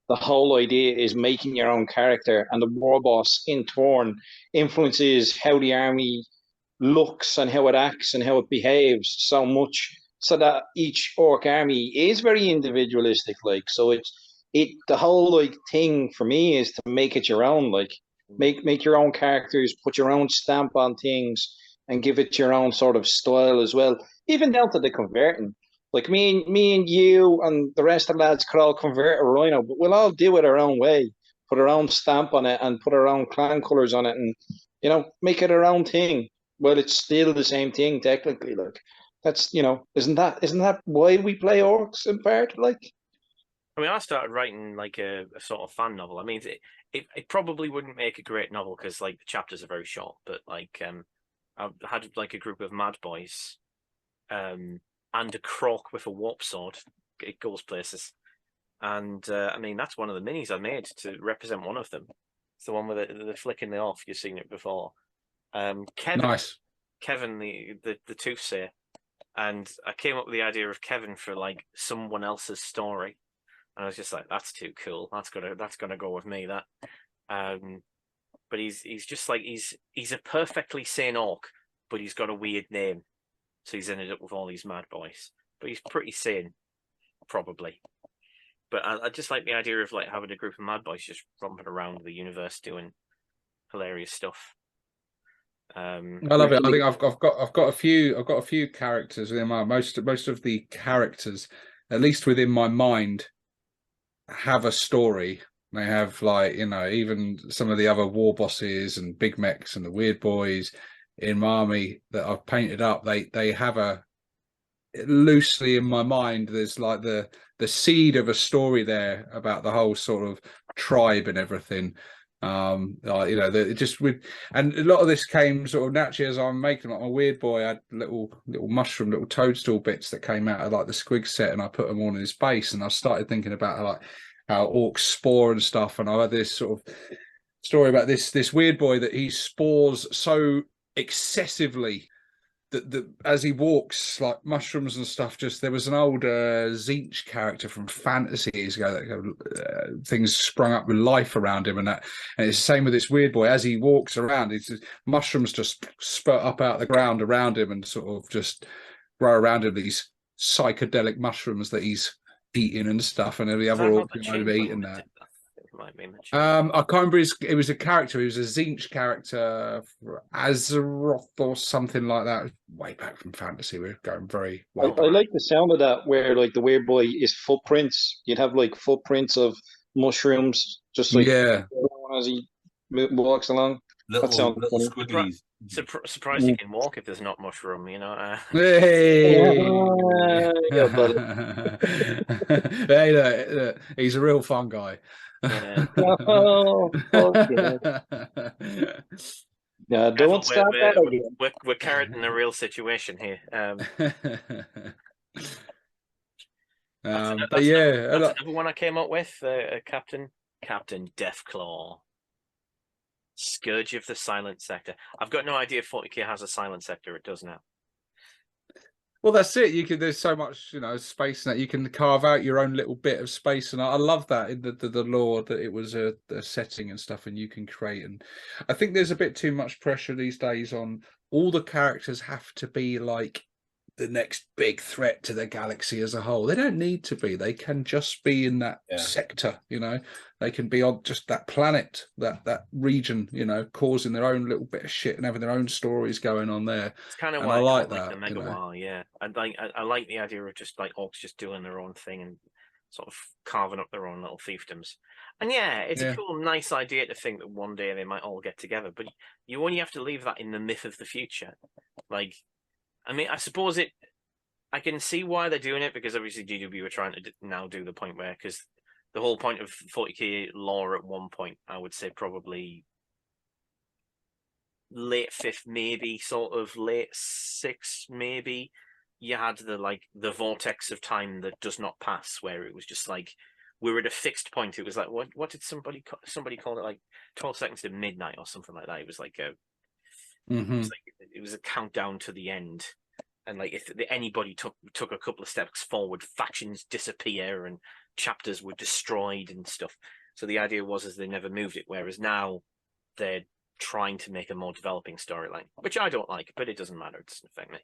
the whole idea is making your own character, and the Warboss in turn influences how the army looks and how it acts and how it behaves so much, so that each Orc army is very individualistic. Like, so the whole like thing for me is to make it your own. Like, make your own characters, put your own stamp on things, and give it your own sort of style as well. Even down to the converting. Like me and you and the rest of the lads could all convert a rhino, but we'll all do it our own way, put our own stamp on it and put our own clan colours on it, and make it our own thing. Well, it's still the same thing technically. Like, that's isn't that why we play orcs in part? Like, I mean, I started writing like a sort of fan novel. I mean, it probably wouldn't make a great novel because like the chapters are very short. But like, I had like a group of mad boys, and a croc with a warp sword. It goes places. And I mean, that's one of the minis I made to represent one of them. It's the one with the flicking the off. You've seen it before. Kevin, Nice. Kevin, the Toothsayer, and I came up with the idea of Kevin for like someone else's story, and I was just like, that's too cool. That's gonna go with me. That, but he's just like he's a perfectly sane orc, but he's got a weird name, so he's ended up with all these mad boys. But he's pretty sane, probably. But I just like the idea of like having a group of mad boys just romping around the universe doing hilarious stuff. I love it. I think I've got a few characters within my most of the characters, at least within my mind, have a story. They have like, you know, even some of the other war bosses and big mechs and the weird boys in my army that I've painted up. They have a loosely in my mind. There's like the seed of a story there about the whole sort of tribe and everything. You know, and a lot of this came sort of naturally as I'm making like my weird boy. I had little mushroom, little toadstool bits that came out of like the squig set, and I put them all in his base, and I started thinking about how orcs spore and stuff. And I had this sort of story about this weird boy that he spores so excessively that as he walks, like mushrooms and stuff. Just there was an old Zinch character from fantasy years ago that things sprung up with life around him, and it's the same with this weird boy. As he walks around, mushrooms just spurt up out of the ground around him and sort of just grow around him. These psychedelic mushrooms that he's eating and stuff, and every other orc might have eaten that. I can't remember. It was a character. He was a Zinch character, Azeroth or something like that. Way back from fantasy, we're going very. I like the sound of that, where like the weird boy is footprints. You'd have like footprints of mushrooms, just like as he walks along. Little squigglies. Surprised you can walk if there's not mushroom, you know. Hey, hey, look, he's a real fun guy. Yeah. Yeah, don't stop that again. We're carried in a real situation here. But yeah, that's another one I came up with. Captain Deathclaw, Scourge of the Silent Sector. I've got no idea if 40k has a silent sector. It does now. Well, that's it. There's so much, you know, space in that you can carve out your own little bit of space, and I love that in the lore that it was a setting and stuff, and you can create. And I think there's a bit too much pressure these days on all the characters have to be like the next big threat to the galaxy as a whole. They don't need to be. They can just be in that sector, you know. They can be on just that planet, that region, you know, causing their own little bit of shit and having their own stories going on there. It's kind of why I like that. The Mega War, yeah. I like the idea of just like orcs just doing their own thing and sort of carving up their own little fiefdoms. And yeah, it's a cool, nice idea to think that one day they might all get together, but you only have to leave that in the myth of the future. Like, I mean, I suppose I can see why they're doing it, because obviously GW are trying to now do the point where, because the whole point of 40k lore at one point, I would say probably late 5th, maybe sort of late 6th, maybe, you had the vortex of time that does not pass, where it was just like we were at a fixed point. It was like what did somebody call it, like 12 seconds to midnight or something like that. It was like it was a countdown to the end. And like if anybody took a couple of steps forward, factions disappear and chapters were destroyed and stuff. So the idea was they never moved it. Whereas now they're trying to make a more developing storyline, which I don't like, but it doesn't matter. It doesn't affect me.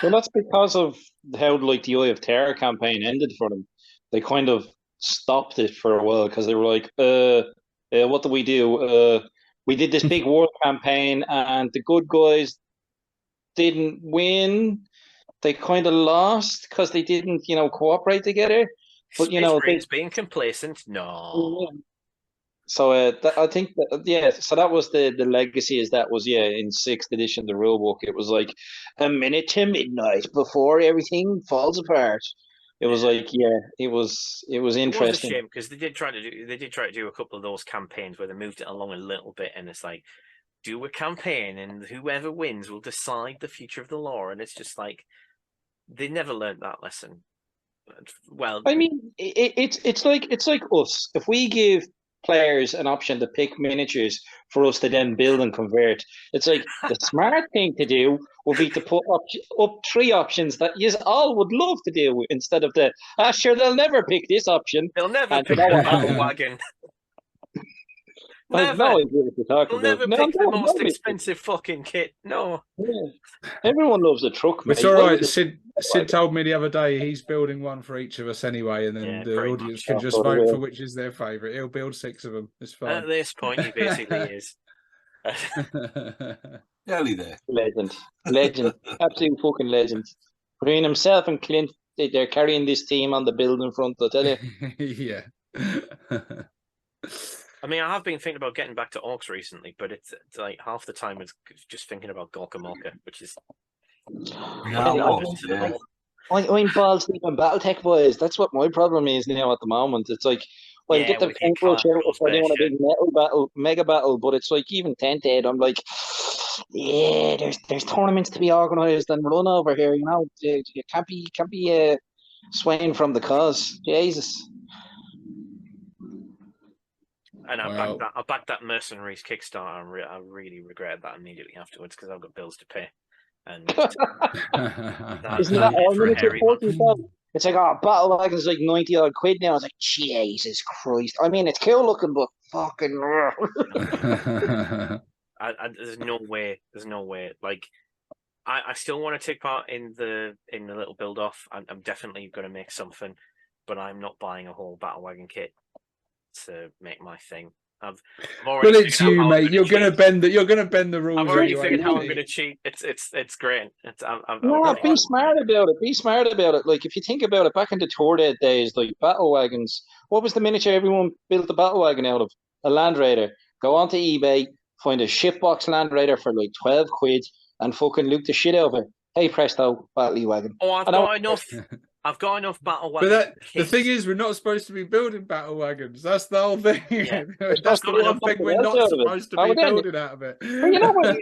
Well, that's because of how like the Eye of Terror campaign ended for them. They kind of stopped it for a while because they were like, what do we do? We did this big war campaign and the good guys didn't win. They kind of lost because they didn't, cooperate together. But Space being complacent, no. So I think that, so that was the legacy. Is that was in 6th edition the rule book. It was like a minute to midnight before everything falls apart. It was like, yeah, it was It was a interesting. shame because they did try to do a couple of those campaigns where they moved it along a little bit, and it's like, do a campaign and whoever wins will decide the future of the lore, and it's just like they never learned that lesson. Well, I mean, it's like us. If we give players an option to pick miniatures for us to then build and convert, it's like the smart thing to do would be to put up 3 options that you all would love to do instead of sure, they'll never pick this option. they'll never And pick you know the what battle happens? wagon. I have no idea what you're talking They'll about. never pick the no, most no, expensive fucking kit. No. yeah. Everyone loves a truck, mate. It's all Why right. would Sid told me the other day he's building one for each of us anyway, and then Yeah, the pretty audience much. can just Oh, vote yeah. for which is their favourite. He'll build 6 of them. It's At fine. this point, he basically is. Nearly there. Legend. Absolute fucking legend. Between himself and Clint, they're carrying this team on the building front, I tell you. Yeah. I mean, I have been thinking about getting back to orcs recently, but it's like half the time it's just thinking about Gorkamorka, which is I'm balls deep in Battletech, boys. That's what my problem is now at the moment. It's like, well, Yeah, get the with your Conqueror cards, if we're doing a shit. big mega battle, but it's like even 10th Ed, I'm like, yeah, there's tournaments to be organised and run over here, you know. You can't be swaying from the cause. Jesus. And Well- I backed that Mercenaries Kickstarter, and I really regret that immediately afterwards because I've got bills to pay. And Isn't that all for a miniature hairy 14 though? It's like, oh, Battle Wagon's like 90 odd quid now. It's like, Jesus Christ. I mean, it's cool looking, but fucking. there's no way. Like, I still want to take part in the little build off. I'm definitely going to make something, but I'm not buying a whole battle wagon kit to make my thing. I've already. Well, it's figured out you, how I'm mate. gonna You're cheat. gonna bend the. You're gonna bend the rules. I've already anyway, figured how I'm mate. going to cheat. It's great. No, be smart about it. Be smart about it. Like, if you think about it, back in the Tour Dead days, like battle wagons, what was the miniature everyone built the battle wagon out of? A Land Raider. Go onto eBay, find a shipbox Land Raider for like 12 quid, and fucking loot the shit out of it. Hey presto, battle wagon. Oh, I've got enough. I've got enough battle But wagon. the thing is, we're not supposed to be building battle wagons. That's the whole thing. Yeah. That's the one thing we're not supposed to be then- building out of it. Well, you know what?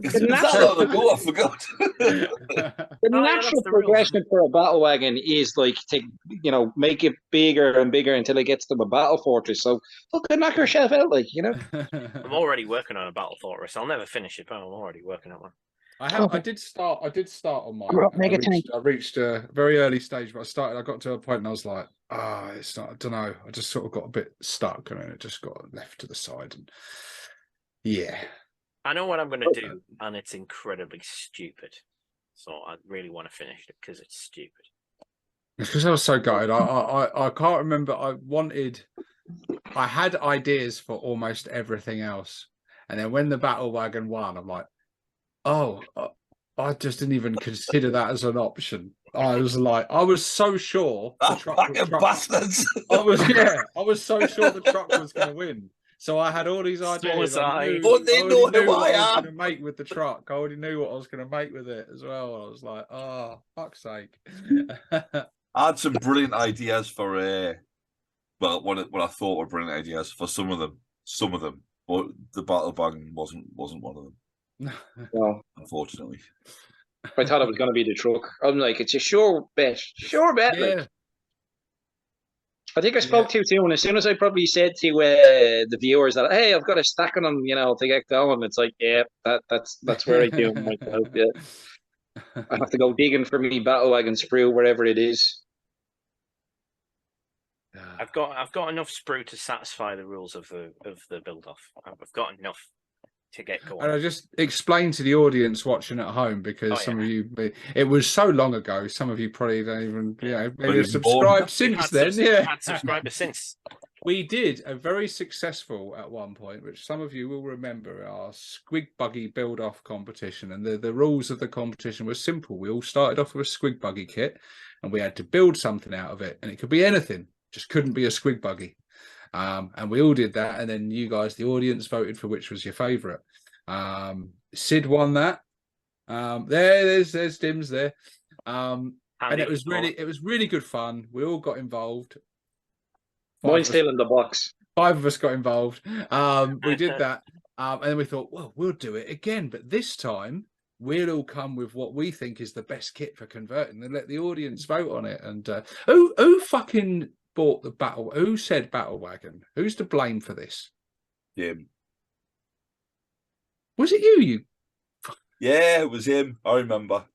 Is that how they go? I forgot. The Oh, yeah, natural that's the rules. progression for a battle wagon is like to, make it bigger and bigger until it gets to a battle fortress. So fucking knock yourself out, like, I'm already working on a battle fortress. I'll never finish it, but I'm already working on one. I did start on mine. Grot, I reached a very early stage, but I got to a point and I was like, it's not, I don't know. I just sort of got a bit stuck and it just got left to the side. And yeah. I know what I'm going to do, and it's incredibly stupid. So I really want to finish it because it's stupid. Because I was so gutted. I can't remember. I had ideas for almost everything else. And then when the battle wagon won, I'm like, oh, I just didn't even consider that as an option. I was so sure Bastards. I was so sure the truck was going to win. So I had all these ideas. But they know who I am. Going to make with the truck. I already knew what I was going to make with it as well. I was like, oh, fuck's sake. I had some brilliant ideas for what I thought were brilliant ideas for some of them, but the battle wagon wasn't one of them. No. Unfortunately, I thought it was going to be the truck. I'm like, it's a sure bet. Yeah. Like. I think I spoke too soon. As soon as I probably said to the viewers that, hey, I've got a stack of them, to get going. It's like, yeah, that's where I do myself. Yeah, I have to go digging for me battle wagon sprue wherever it is. I've got enough sprue to satisfy the rules of the build off. I've got enough to get going. And I just explained to the audience watching at home because some of you, it was so long ago. Some of you probably don't even, maybe have subscribed since then. Had subscribers since. We did a very successful at one point, which some of you will remember, our Squig Buggy build off competition. And the rules of the competition were simple. We all started off with a Squig Buggy kit, and we had to build something out of it, and it could be anything. Just couldn't be a Squig Buggy. And we all did that, and then you guys, the audience, voted for which was your favourite. Sid won that. There's Dims there. And it was really good fun. We all got involved. Mine's still in the box. 5 of us got involved. We did that. And then we thought, well, we'll do it again. But this time, we'll all come with what we think is the best kit for converting and let the audience vote on it. And who fucking bought the battle? Who said battle wagon? Who's to blame for this? Him. Was it you? Yeah, it was him. I remember.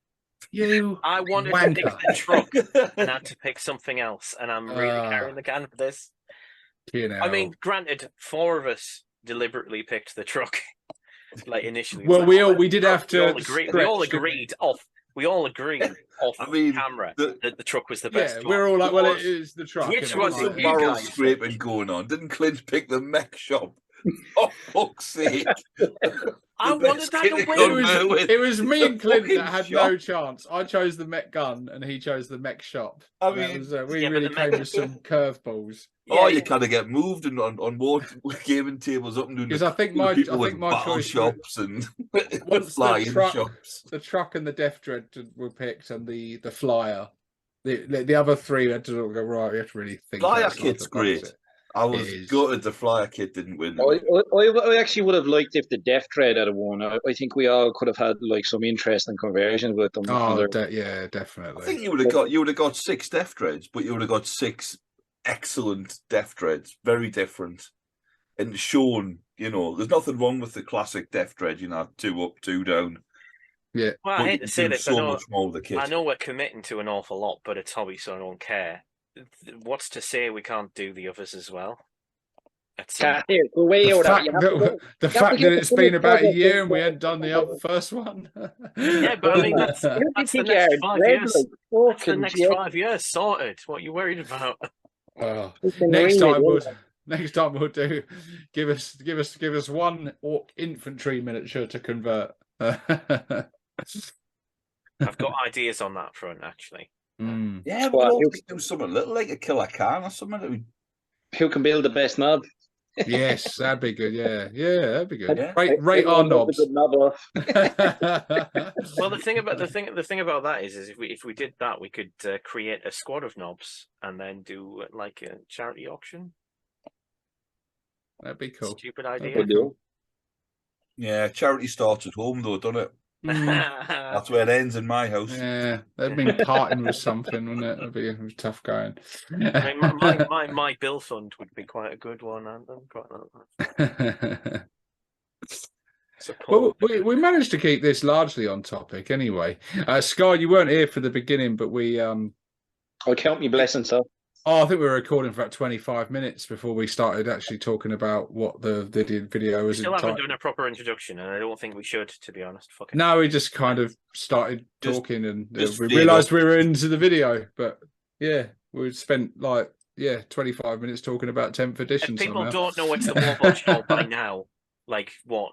I wanted to pick the truck and had to pick something else, and I'm really carrying the can for this. I mean, granted, 4 of us deliberately picked the truck, like initially. Well, we did have to. We all agreed off camera that the truck was the best. Yeah, we're all like, well, it is the truck. Which was the barrel scraping going on? Didn't Clint pick the mech shop? Oh, fuck's sake! I wanted that to win. It was me and Clint that had no chance. I chose the mech gun, and he chose the mech shop. I mean, we really came with some curveballs. You kind of get moved on more gaming tables up and doing. Because I think my choice shops and once flying shops. The truck and the Death Dread were picked, and the flyer. The other 3 had to go right. We have to really think. Flyer kit's great. I was gutted the flyer kit didn't win. I actually would have liked if the Death Dread had won. I think we all could have had like some interest in conversions with them. Oh, yeah, definitely. I think you would have got 6 Death Dreads, but you would have got 6 excellent Death Dreads, very different, and shown. There's nothing wrong with the classic Death Dread. 2 up, 2 down. Yeah. Well, I hate to say this. Much more with the kit. I know we're committing to an awful lot, but it's hobby, so I don't care. What's to say we can't do the others as well? The fact that it's been about a year and we hadn't done the first one. Yeah, but I mean, that's the next 5 years. That's the next 5 years sorted. What are you worried about? Next time we'll do. Give us 1 Ork infantry miniature to convert. I've got ideas on that front, actually. Yeah, we'll do something little like a killer can or something. Who can build the best knob? Yes, that'd be good. Yeah, that'd be good. Yeah. Rate our knobs. Well, the thing about that is if we did that, we could create a squad of knobs and then do like a charity auction. That'd be cool. Stupid idea. Yeah, charity starts at home though, doesn't it? That's where it ends in my house. Yeah, they've been parting with something, wouldn't it? It'd be tough going. I mean, my bill fund would be quite a good one. Well, we managed to keep this largely on topic anyway. Sky, you weren't here for the beginning, but we I'll count me blessings, sir. Oh, I think we were recording for about 25 minutes before we started actually talking about what the video was. We still haven't done a proper introduction, and I don't think we should, to be honest. No, we just kind of started talking, and we realised we were into the video. But yeah, we spent 25 minutes talking about 10th edition. If people don't know it's the Warboss show by now,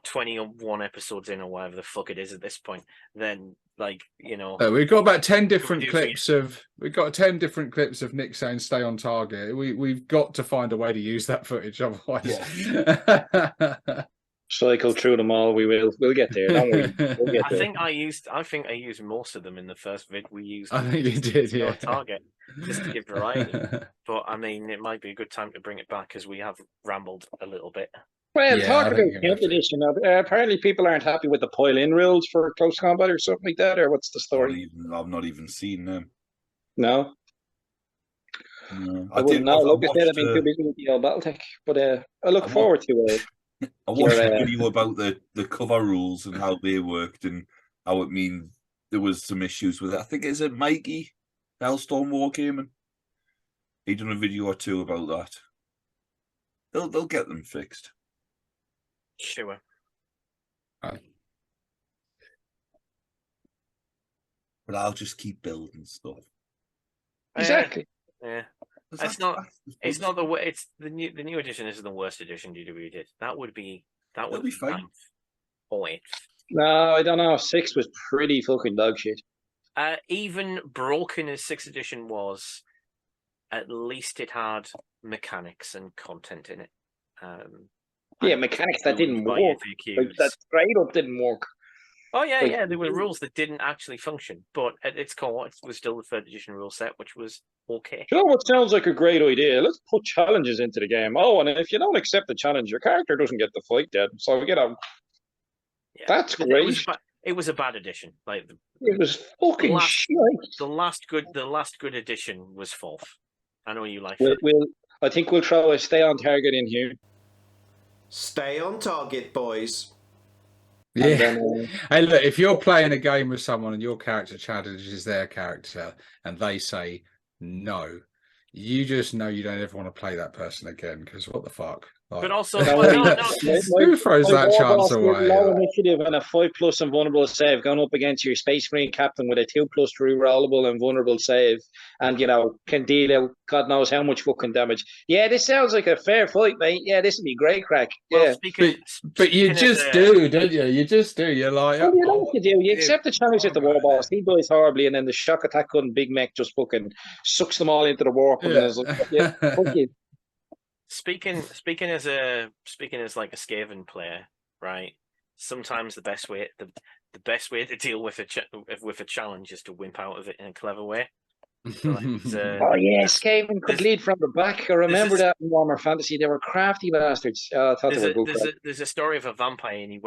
21 episodes in or whatever the fuck it is at this point, then we've got about 10 different clips of Nick saying stay on target. We've got to find a way to use that footage, otherwise. Yeah. Cycle through them all. We'll get there. Don't worry. We'll get there. I think I used most of them in the first vid we used. I think you did, yeah. On target, just to give variety. But I mean, it might be a good time to bring it back because we have rambled a little bit. Well, talk about 10th edition. Apparently, people aren't happy with the pile-in rules for close combat or something like that. Or what's the story? I've not even seen them. No. I didn't know. Like I said, I've been too busy with the old BattleTech, but I look forward to it. I watched a video about the cover rules and how they worked and how there was some issues with it. I think it's Mikey Hellstorm Wargaming. He done a video or 2 about that. They'll get them fixed. Sure. But I'll just keep building stuff. Exactly. Yeah. It's not the way. It's the new edition isn't the worst edition GW did. That would be fine. 8th. No, I don't know. 6 was pretty fucking dog shit. Even broken as 6th edition was, at least it had mechanics and content in it. Mechanics that didn't work. That straight up didn't work. Oh yeah, Like, yeah. There were rules that didn't actually function, but at its core, it was still the third edition rule set, which was okay. you know what sounds like a great idea? Let's put challenges into the game. Oh, and if you don't accept the challenge, your character doesn't get the fight dead. So Yeah, that's it great. was a bad edition. Like It was fucking shit. the last good edition was fourth. I know you like We'll, it. I think we'll throw a stay on target in here. Stay on target, boys. Yeah. Then, Hey, look, if you're playing a game with someone and your character challenges their character and they say no, you just know you don't ever want to play that person again because what the fuck? Like, But also, who throws that chance away? Low initiative and a 5+ invulnerable save going up against your Space Marine captain with a 2+ rerollable and vulnerable save, and can deal out God knows how much fucking damage. Yeah, this sounds like a fair fight, mate. Yeah, this would be great crack. Yeah, but you just do, don't you? You just do. You're like, well, you know what you do. You accept the challenge at the Warboss. He dies horribly, and then the shock attack gun Big Mech just fucking sucks them all into the warp. And there's like, yeah, fuck you. Speaking as like a Skaven player, right? Sometimes the best way to deal with a challenge is to wimp out of it in a clever way. So oh yeah, Skaven could lead from the back. I remember that in Warhammer Fantasy. They were crafty bastards. I thought they were good. There's a story of a vampire, and he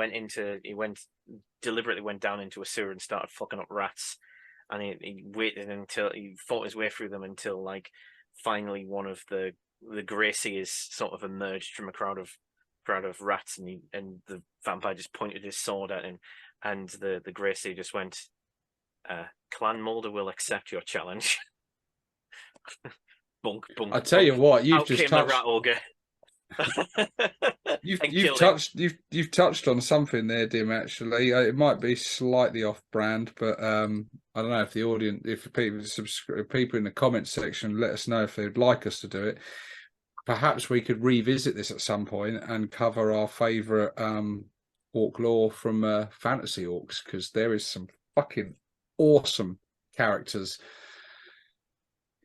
deliberately went down into a sewer and started fucking up rats, and he waited until he fought his way through them until like finally one of the grey seers sort of emerged from a crowd of rats, and the vampire just pointed his sword at him, and the grey seer just went, Clan Mulder will accept your challenge. Bunk, bunk. I tell you what, you've Out just came touched. the rat ogre. You've touched on something there, Dim. Actually, it might be slightly off-brand, but I don't know if the audience, if people in the comments section, let us know if they'd like us to do it. Perhaps we could revisit this at some point and cover our favourite orc lore from Fantasy Orcs, because there is some fucking awesome characters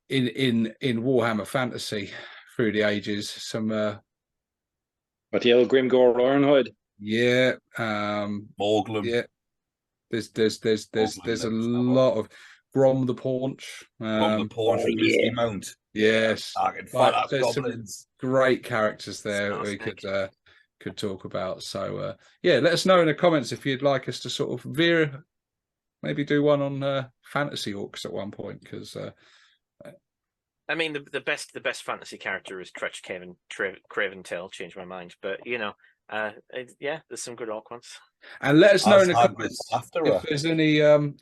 in Warhammer Fantasy through the ages. Some but the old Grimgore Ironhide. Yeah, Morglum. Yeah, there's a lot of Grom the Paunch. Grom the Paunch with Misty Mount. Yes, there's some great characters there that we could talk about. So yeah, let us know in the comments if you'd like us to sort of maybe do one on Fantasy Orcs at one point, because I mean, the best fantasy character is Tretch Craven Tail. Changed my mind, but yeah, there's some good orc ones. And let us know in the comments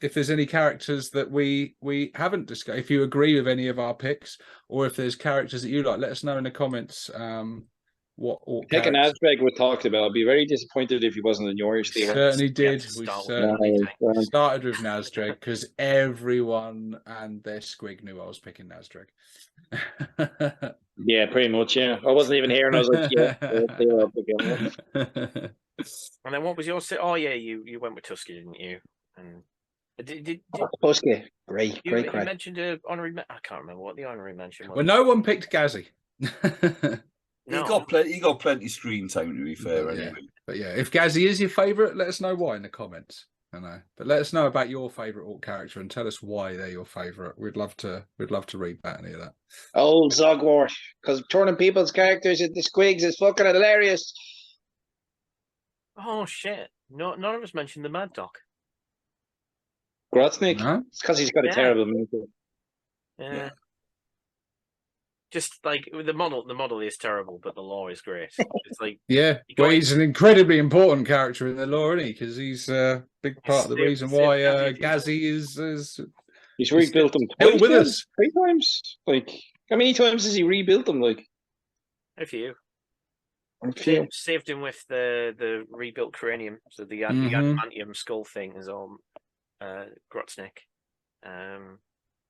if there's any characters that we haven't discussed. If you agree with any of our picks, or if there's characters that you like, let us know in the comments. What orc Pick an Nazdreg we talked about. I'd be very disappointed if he wasn't in yours. We certainly did. We started with Nazdreg because everyone and their squig knew I was picking Nazdreg. Yeah, pretty much. Yeah, I wasn't even here, and I was like, yeah. And then what was your? Oh yeah, you went with Tuska, didn't you? And did Tuska? Great you crack. mentioned a honorary. I can't remember what the honorary mention was. Well, no one picked Gazzy. No. He got plenty screen time, to be fair. Anyway. But yeah, if Gazzy is your favourite, let us know why in the comments. I know, but let us know about your favourite orc character and tell us why they're your favourite. We'd love to read that and hear that. Old Zogwart, because turning people's characters into squigs is fucking hilarious. Oh shit! No, none of us mentioned the Mad Dog. Grotsnick? No? It's because he's got a terrible move. Yeah. Just like the model is terrible, but the lore is great. It's like he's an incredibly important character in the lore, isn't he? Because he's a big part of the reason why Gazzy is. He's rebuilt them still with us 3 times. Like, how many times has he rebuilt them? Like a few. Saved him with the rebuilt cranium, so the adamantium skull thing is all Grotsnick.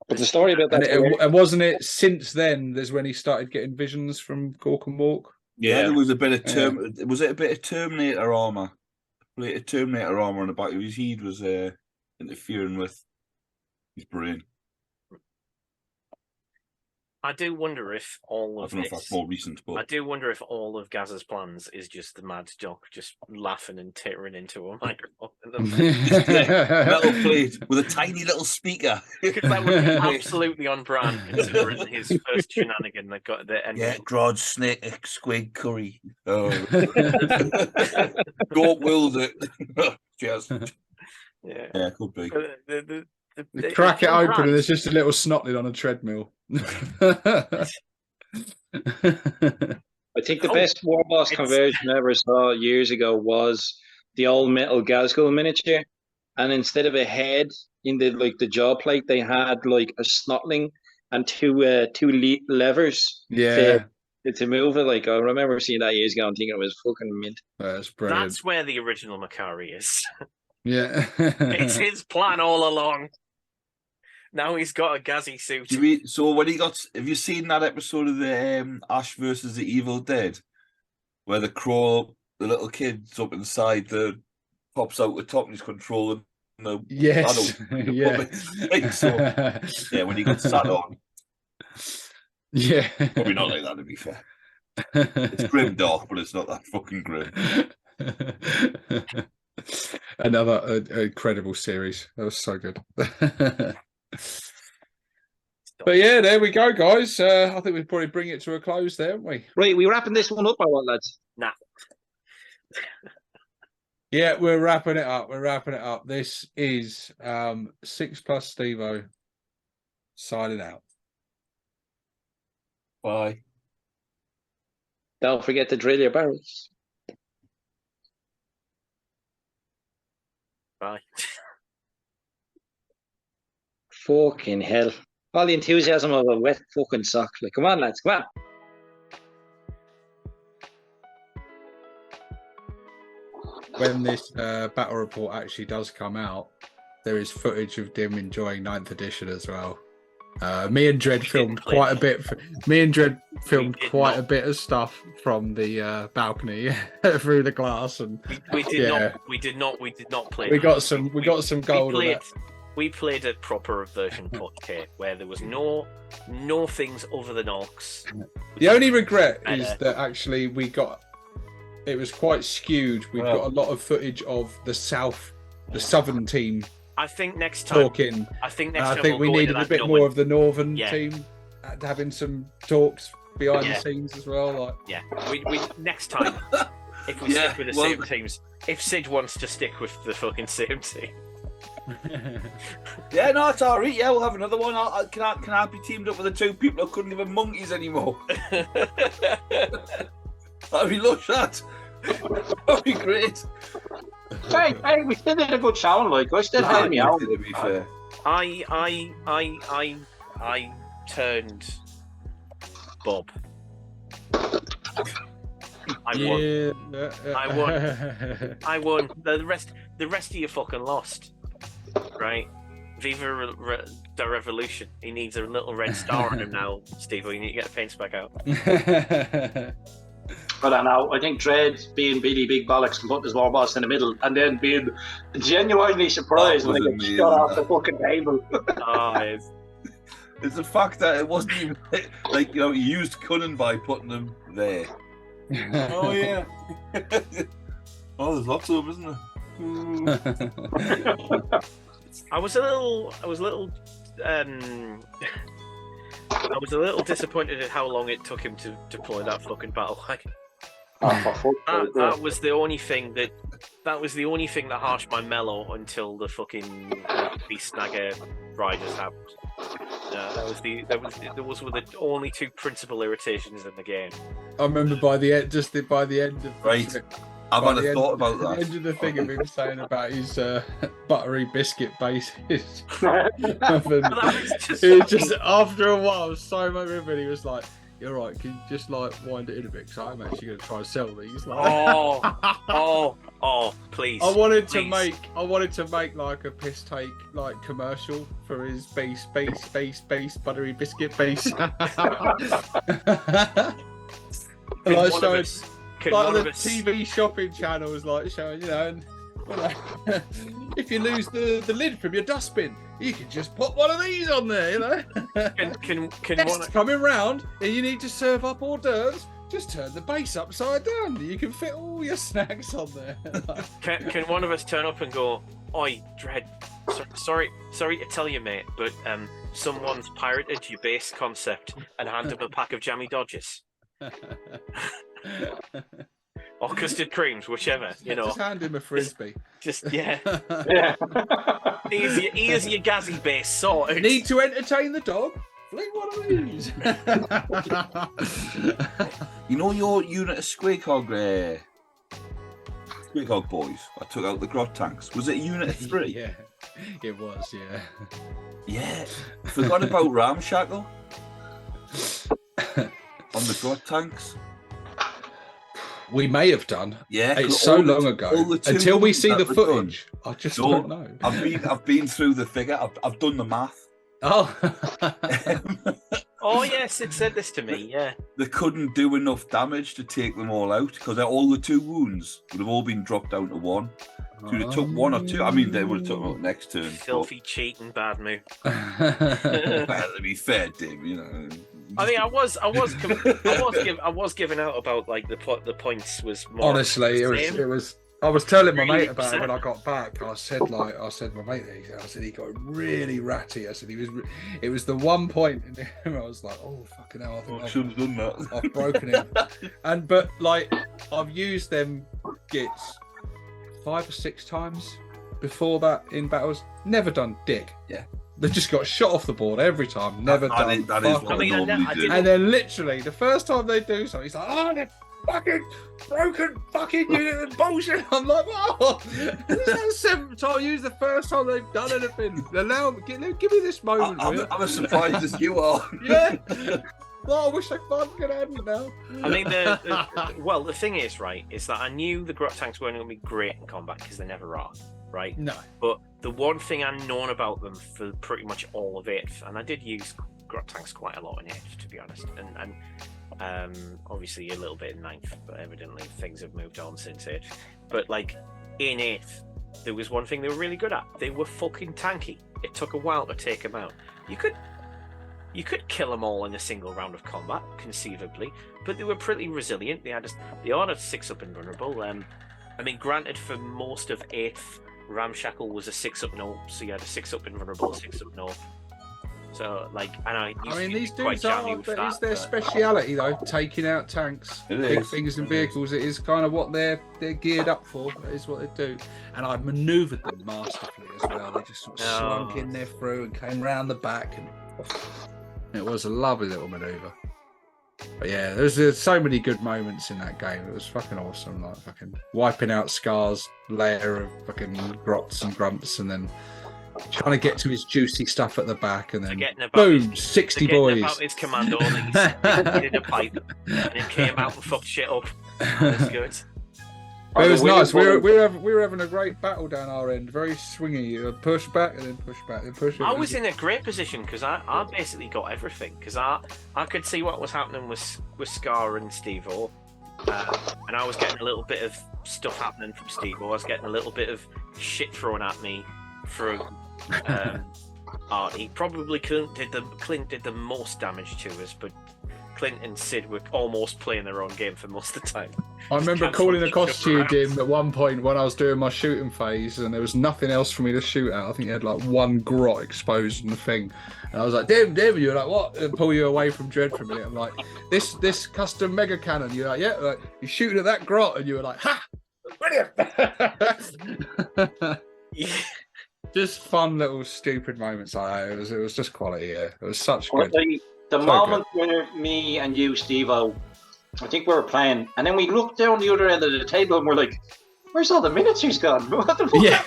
But the story about that, and wasn't it since then? There's when he started getting visions from Gork and Walk. Yeah, there was a bit of Was it a bit of Terminator armor? A bit of Terminator armor on the back of his head was interfering with his brain. I do wonder if all I of don't know if this. that's more recent, I but do wonder if all of Gaz's plans is just the Mad Doc just laughing and tittering into a microphone. metal plate with a tiny little speaker. Because that would be absolutely on brand considering his first shenanigan that got the end. Yeah, Grod, snake, squid curry. Oh. Don't wield it. Cheers. Yeah, could be. You crack it open and there's just a little snotling on a treadmill. I think the best Warboss conversion I ever saw years ago was the old metal Gazgul miniature, and instead of a head in the jaw plate, they had like a snotling and two levers. Yeah. To move it. Like I remember seeing that years ago and thinking it was fucking mint. That's brilliant. That's where the original Makari is. Yeah. It's his plan all along. Now he's got a Gazzy suit. So when he got, have you seen that episode of the Ash versus the Evil Dead, where the little kid's up inside, pops out the top and he's controlling the yes, yeah. Like, so, yeah, when he got sat on, yeah, probably not like that to be fair. It's grim dark, but it's not that fucking grim. Another incredible series. That was so good. But yeah, there we go, guys. I think we'd probably bring it to a close there, haven't we? Right, we wrapping this one up or what, lads? Nah. Yeah, we're wrapping it up. We're wrapping it up. This is 6 Plus Stevo signing out. Bye. Don't forget to drill your barrels. Bye. Fucking hell. All the enthusiasm of a wet fucking sock. Like, come on, lads, come on. When this battle report actually does come out, there is footage of Dim enjoying 9th edition as well. Me and Dread filmed quite a bit. Me and Dread filmed quite a bit of stuff from the balcony through the glass, and we did not play. We got some gold. We played a proper version 40k where there was no things other than orcs. The only regret is that actually it was quite skewed. We've got a lot of footage of the southern team. I think next time talking. I think next time we needed a bit more of the northern team having some talks behind the scenes as well. We next time if we stick with the same teams. If Sid wants to stick with the fucking same team. Yeah, no, it's alright. Yeah, we'll have another one. Can I be teamed up with the two people who couldn't even monkeys anymore? That'd be lush, that. That'd be great. Hey, we still did a good sound, like I still had me out. To be fair, I turned Bob. I won. The rest of you fucking lost. Right? Viva the revolution. He needs a little red star on him now, Steve. You need to get the paints back out. I don't know. I think Dread being Billy Big Bollocks and putting his Warboss in the middle and then being genuinely surprised when they get shot off the fucking table. It's the fact that it wasn't even like, he used cunning by putting them there. Oh yeah. Oh, there's lots of them, isn't there? I was a little disappointed at how long it took him to deploy that fucking battle wagon. That was the only thing that harshed my mellow until the fucking Beast Snagger Riders happened. Those were the only two principal irritations in the game. I remember by the end of I've had a thought about that. The end of the thing of him saying about his buttery biscuit bases. just after a while, so much of it, he was like, "You're right. Can you just wind it in a bit? Because I'm actually going to try and sell these." Please. I wanted to make like a piss take commercial for his base buttery biscuit base. Like the TV shopping channels, showing, and if you lose the lid from your dustbin, you can just put one of these on there, you know. Can Guests coming round and you need to serve up hors d'oeuvres, just turn the base upside down. You can fit all your snacks on there. can one of us turn up and go, "Oi, Dread, sorry to tell you, mate, but someone's pirated your base concept and hand him a pack of jammy Dodgers." Or custard creams, whichever, you know. Just hand him a frisbee. Just yeah. Yeah. Here's your Gazzy base sorted. Need to entertain the dog? Fling one of these. You know your unit of Squeakhog boys? I took out the Grot tanks. Was it a unit of 3? Yeah, it was, yeah. Yeah. Forgot about Ramshackle on the Grot tanks. We may have done. Yeah, it's so long ago. Until we see the footage, I just don't know. I've been through the figure. I've done the math. Oh. Oh yes, it said this to me. Yeah. They couldn't do enough damage to take them all out because all the 2 wounds would have all been dropped down to 1. So they took 1 or 2. I mean, they would have took them out next turn. Filthy cheating, bad move. Well, to be fair, Dim, you know. I mean, I was giving out about like the points was more. Honestly, it was. I was telling my mate about it when I got back. I said my mate, I said he got really ratty. I said it was the one point, and I was like, oh fucking hell, I think I should have done that. I've broken it. But like I've used them gits 5 or 6 times before that in battles. Never done dick. Yeah. They just got shot off the board every time. Never done. That is what I normally do. And then literally the first time they do something, he's like, oh, they're fucking broken fucking unit of bullshit. I'm like, oh, this is the 7th time. Use the first time they've done anything. Allow me, give me this moment. I'm as surprised as you are. Yeah. Well, I wish I fucking hadn't now. I mean, the thing is, right, is that I knew the Grot tanks weren't going to be great in combat because they never are, right? No. But the one thing I've known about them for pretty much all of 8th, and I did use Grot tanks quite a lot in 8th, to be honest, and obviously a little bit in 9th, but evidently things have moved on since 8th. But like in 8th, there was one thing they were really good at. They were fucking tanky. It took a while to take them out. You could kill them all in a single round of combat, conceivably, but they were pretty resilient. They had a 6-up invulnerable. I mean, granted, for most of 8th, Ramshackle was a 6-up no, so you had a 6-up invulnerable, 6-up no. So, like, I mean, these dudes that is their speciality, though, taking out tanks, big things and vehicles. It is kind of what they're geared up for. That is what they do. And I manoeuvred them masterfully as well. They just sort of slunk in there through and came round the back, and it was a lovely little manoeuvre. But yeah, there's so many good moments in that game. It was fucking awesome. Like fucking wiping out Scar's layer of fucking grots and grunts, and then trying to get to his juicy stuff at the back, and then boom, 60 boys. About his commando, he needed a pipe, and it came out and fucked shit up. It was good. It was nice. We were having a great battle down our end. Very swingy. Push back and then push back, then push. I was in a great position because I basically got everything because I could see what was happening with Scar and Steve-O, and I was getting a little bit of stuff happening from Steve-O. I was getting a little bit of shit thrown at me from Artie. Probably Clint did the most damage to us, but Clint and Sid were almost playing their own game for most of the time. I remember calling across to you, Dim, at one point when I was doing my shooting phase, and there was nothing else for me to shoot at. I think you had like one grot exposed in the thing, and I was like, "Dim," and you were like, "What?" And pull you away from Dread for a minute. I'm like, "This custom mega cannon." You're like, "Yeah." Like, you're shooting at that grot, and you were like, "Ha! Brilliant!" Yeah. Just fun little stupid moments like that. It was just quality. Yeah, it was such good. The moment where me and you, Steve-O, I think we were playing, and then we looked down the other end of the table and we're like, "Where's all the miniatures gone?" What the fuck? Yeah.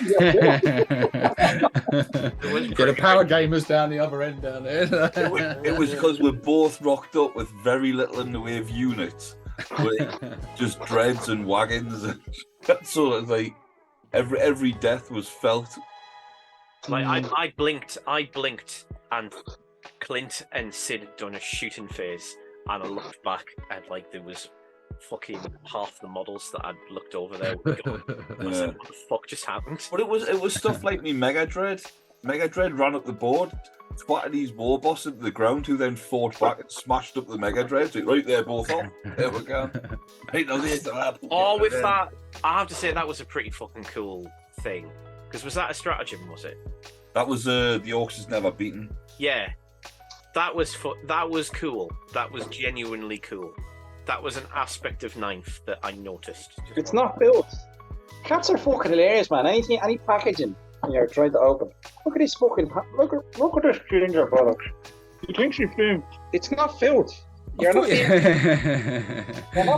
The power gamers down the other end down there. It was because we're both rocked up with very little in the way of units, just dreads and wagons, and so it's like every death was felt. Like I blinked, and Clint and Sid had done a shooting phase, and I looked back and like there was fucking half the models that I'd looked over there were gone. I was like, what the fuck just happened? But it was stuff like me Mega Dread. Mega Dread ran up the board, splattered his Warboss into the ground, who then fought back and smashed up the Mega Dread. So right there, both off. There we go. Right now, there's that. Oh, with that, I have to say that was a pretty fucking cool thing. Because was that a stratagem? Was it? That was the Orcs is never beaten. Yeah, that was that was cool. That was genuinely cool. That was an aspect of Ninth that I noticed. It's not built. Cats are fucking hilarious, man. Any packaging you're trying to open. Look at this fucking. Look at this ginger product. You think she's filmed? It's not filled. You're not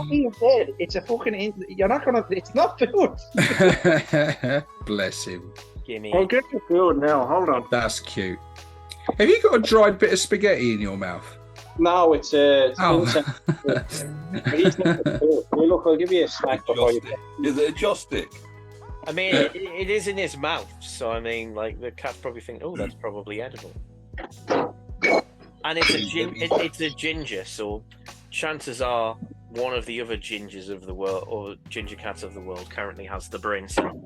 being fed. It's a fucking. You're not gonna. It's not filled. Bless him. Gimme. I'll get you food now. Hold on. That's cute. Have you got a dried bit of spaghetti in your mouth? No, it's Oh. Look, I'll give you a snack before you. Is it a joss stick? I mean, it is in his mouth, so I mean, like the cat probably think, oh, that's probably edible. And it's a ginger, so chances are one of the other gingers of the world, or ginger cats of the world, currently has the brain cell.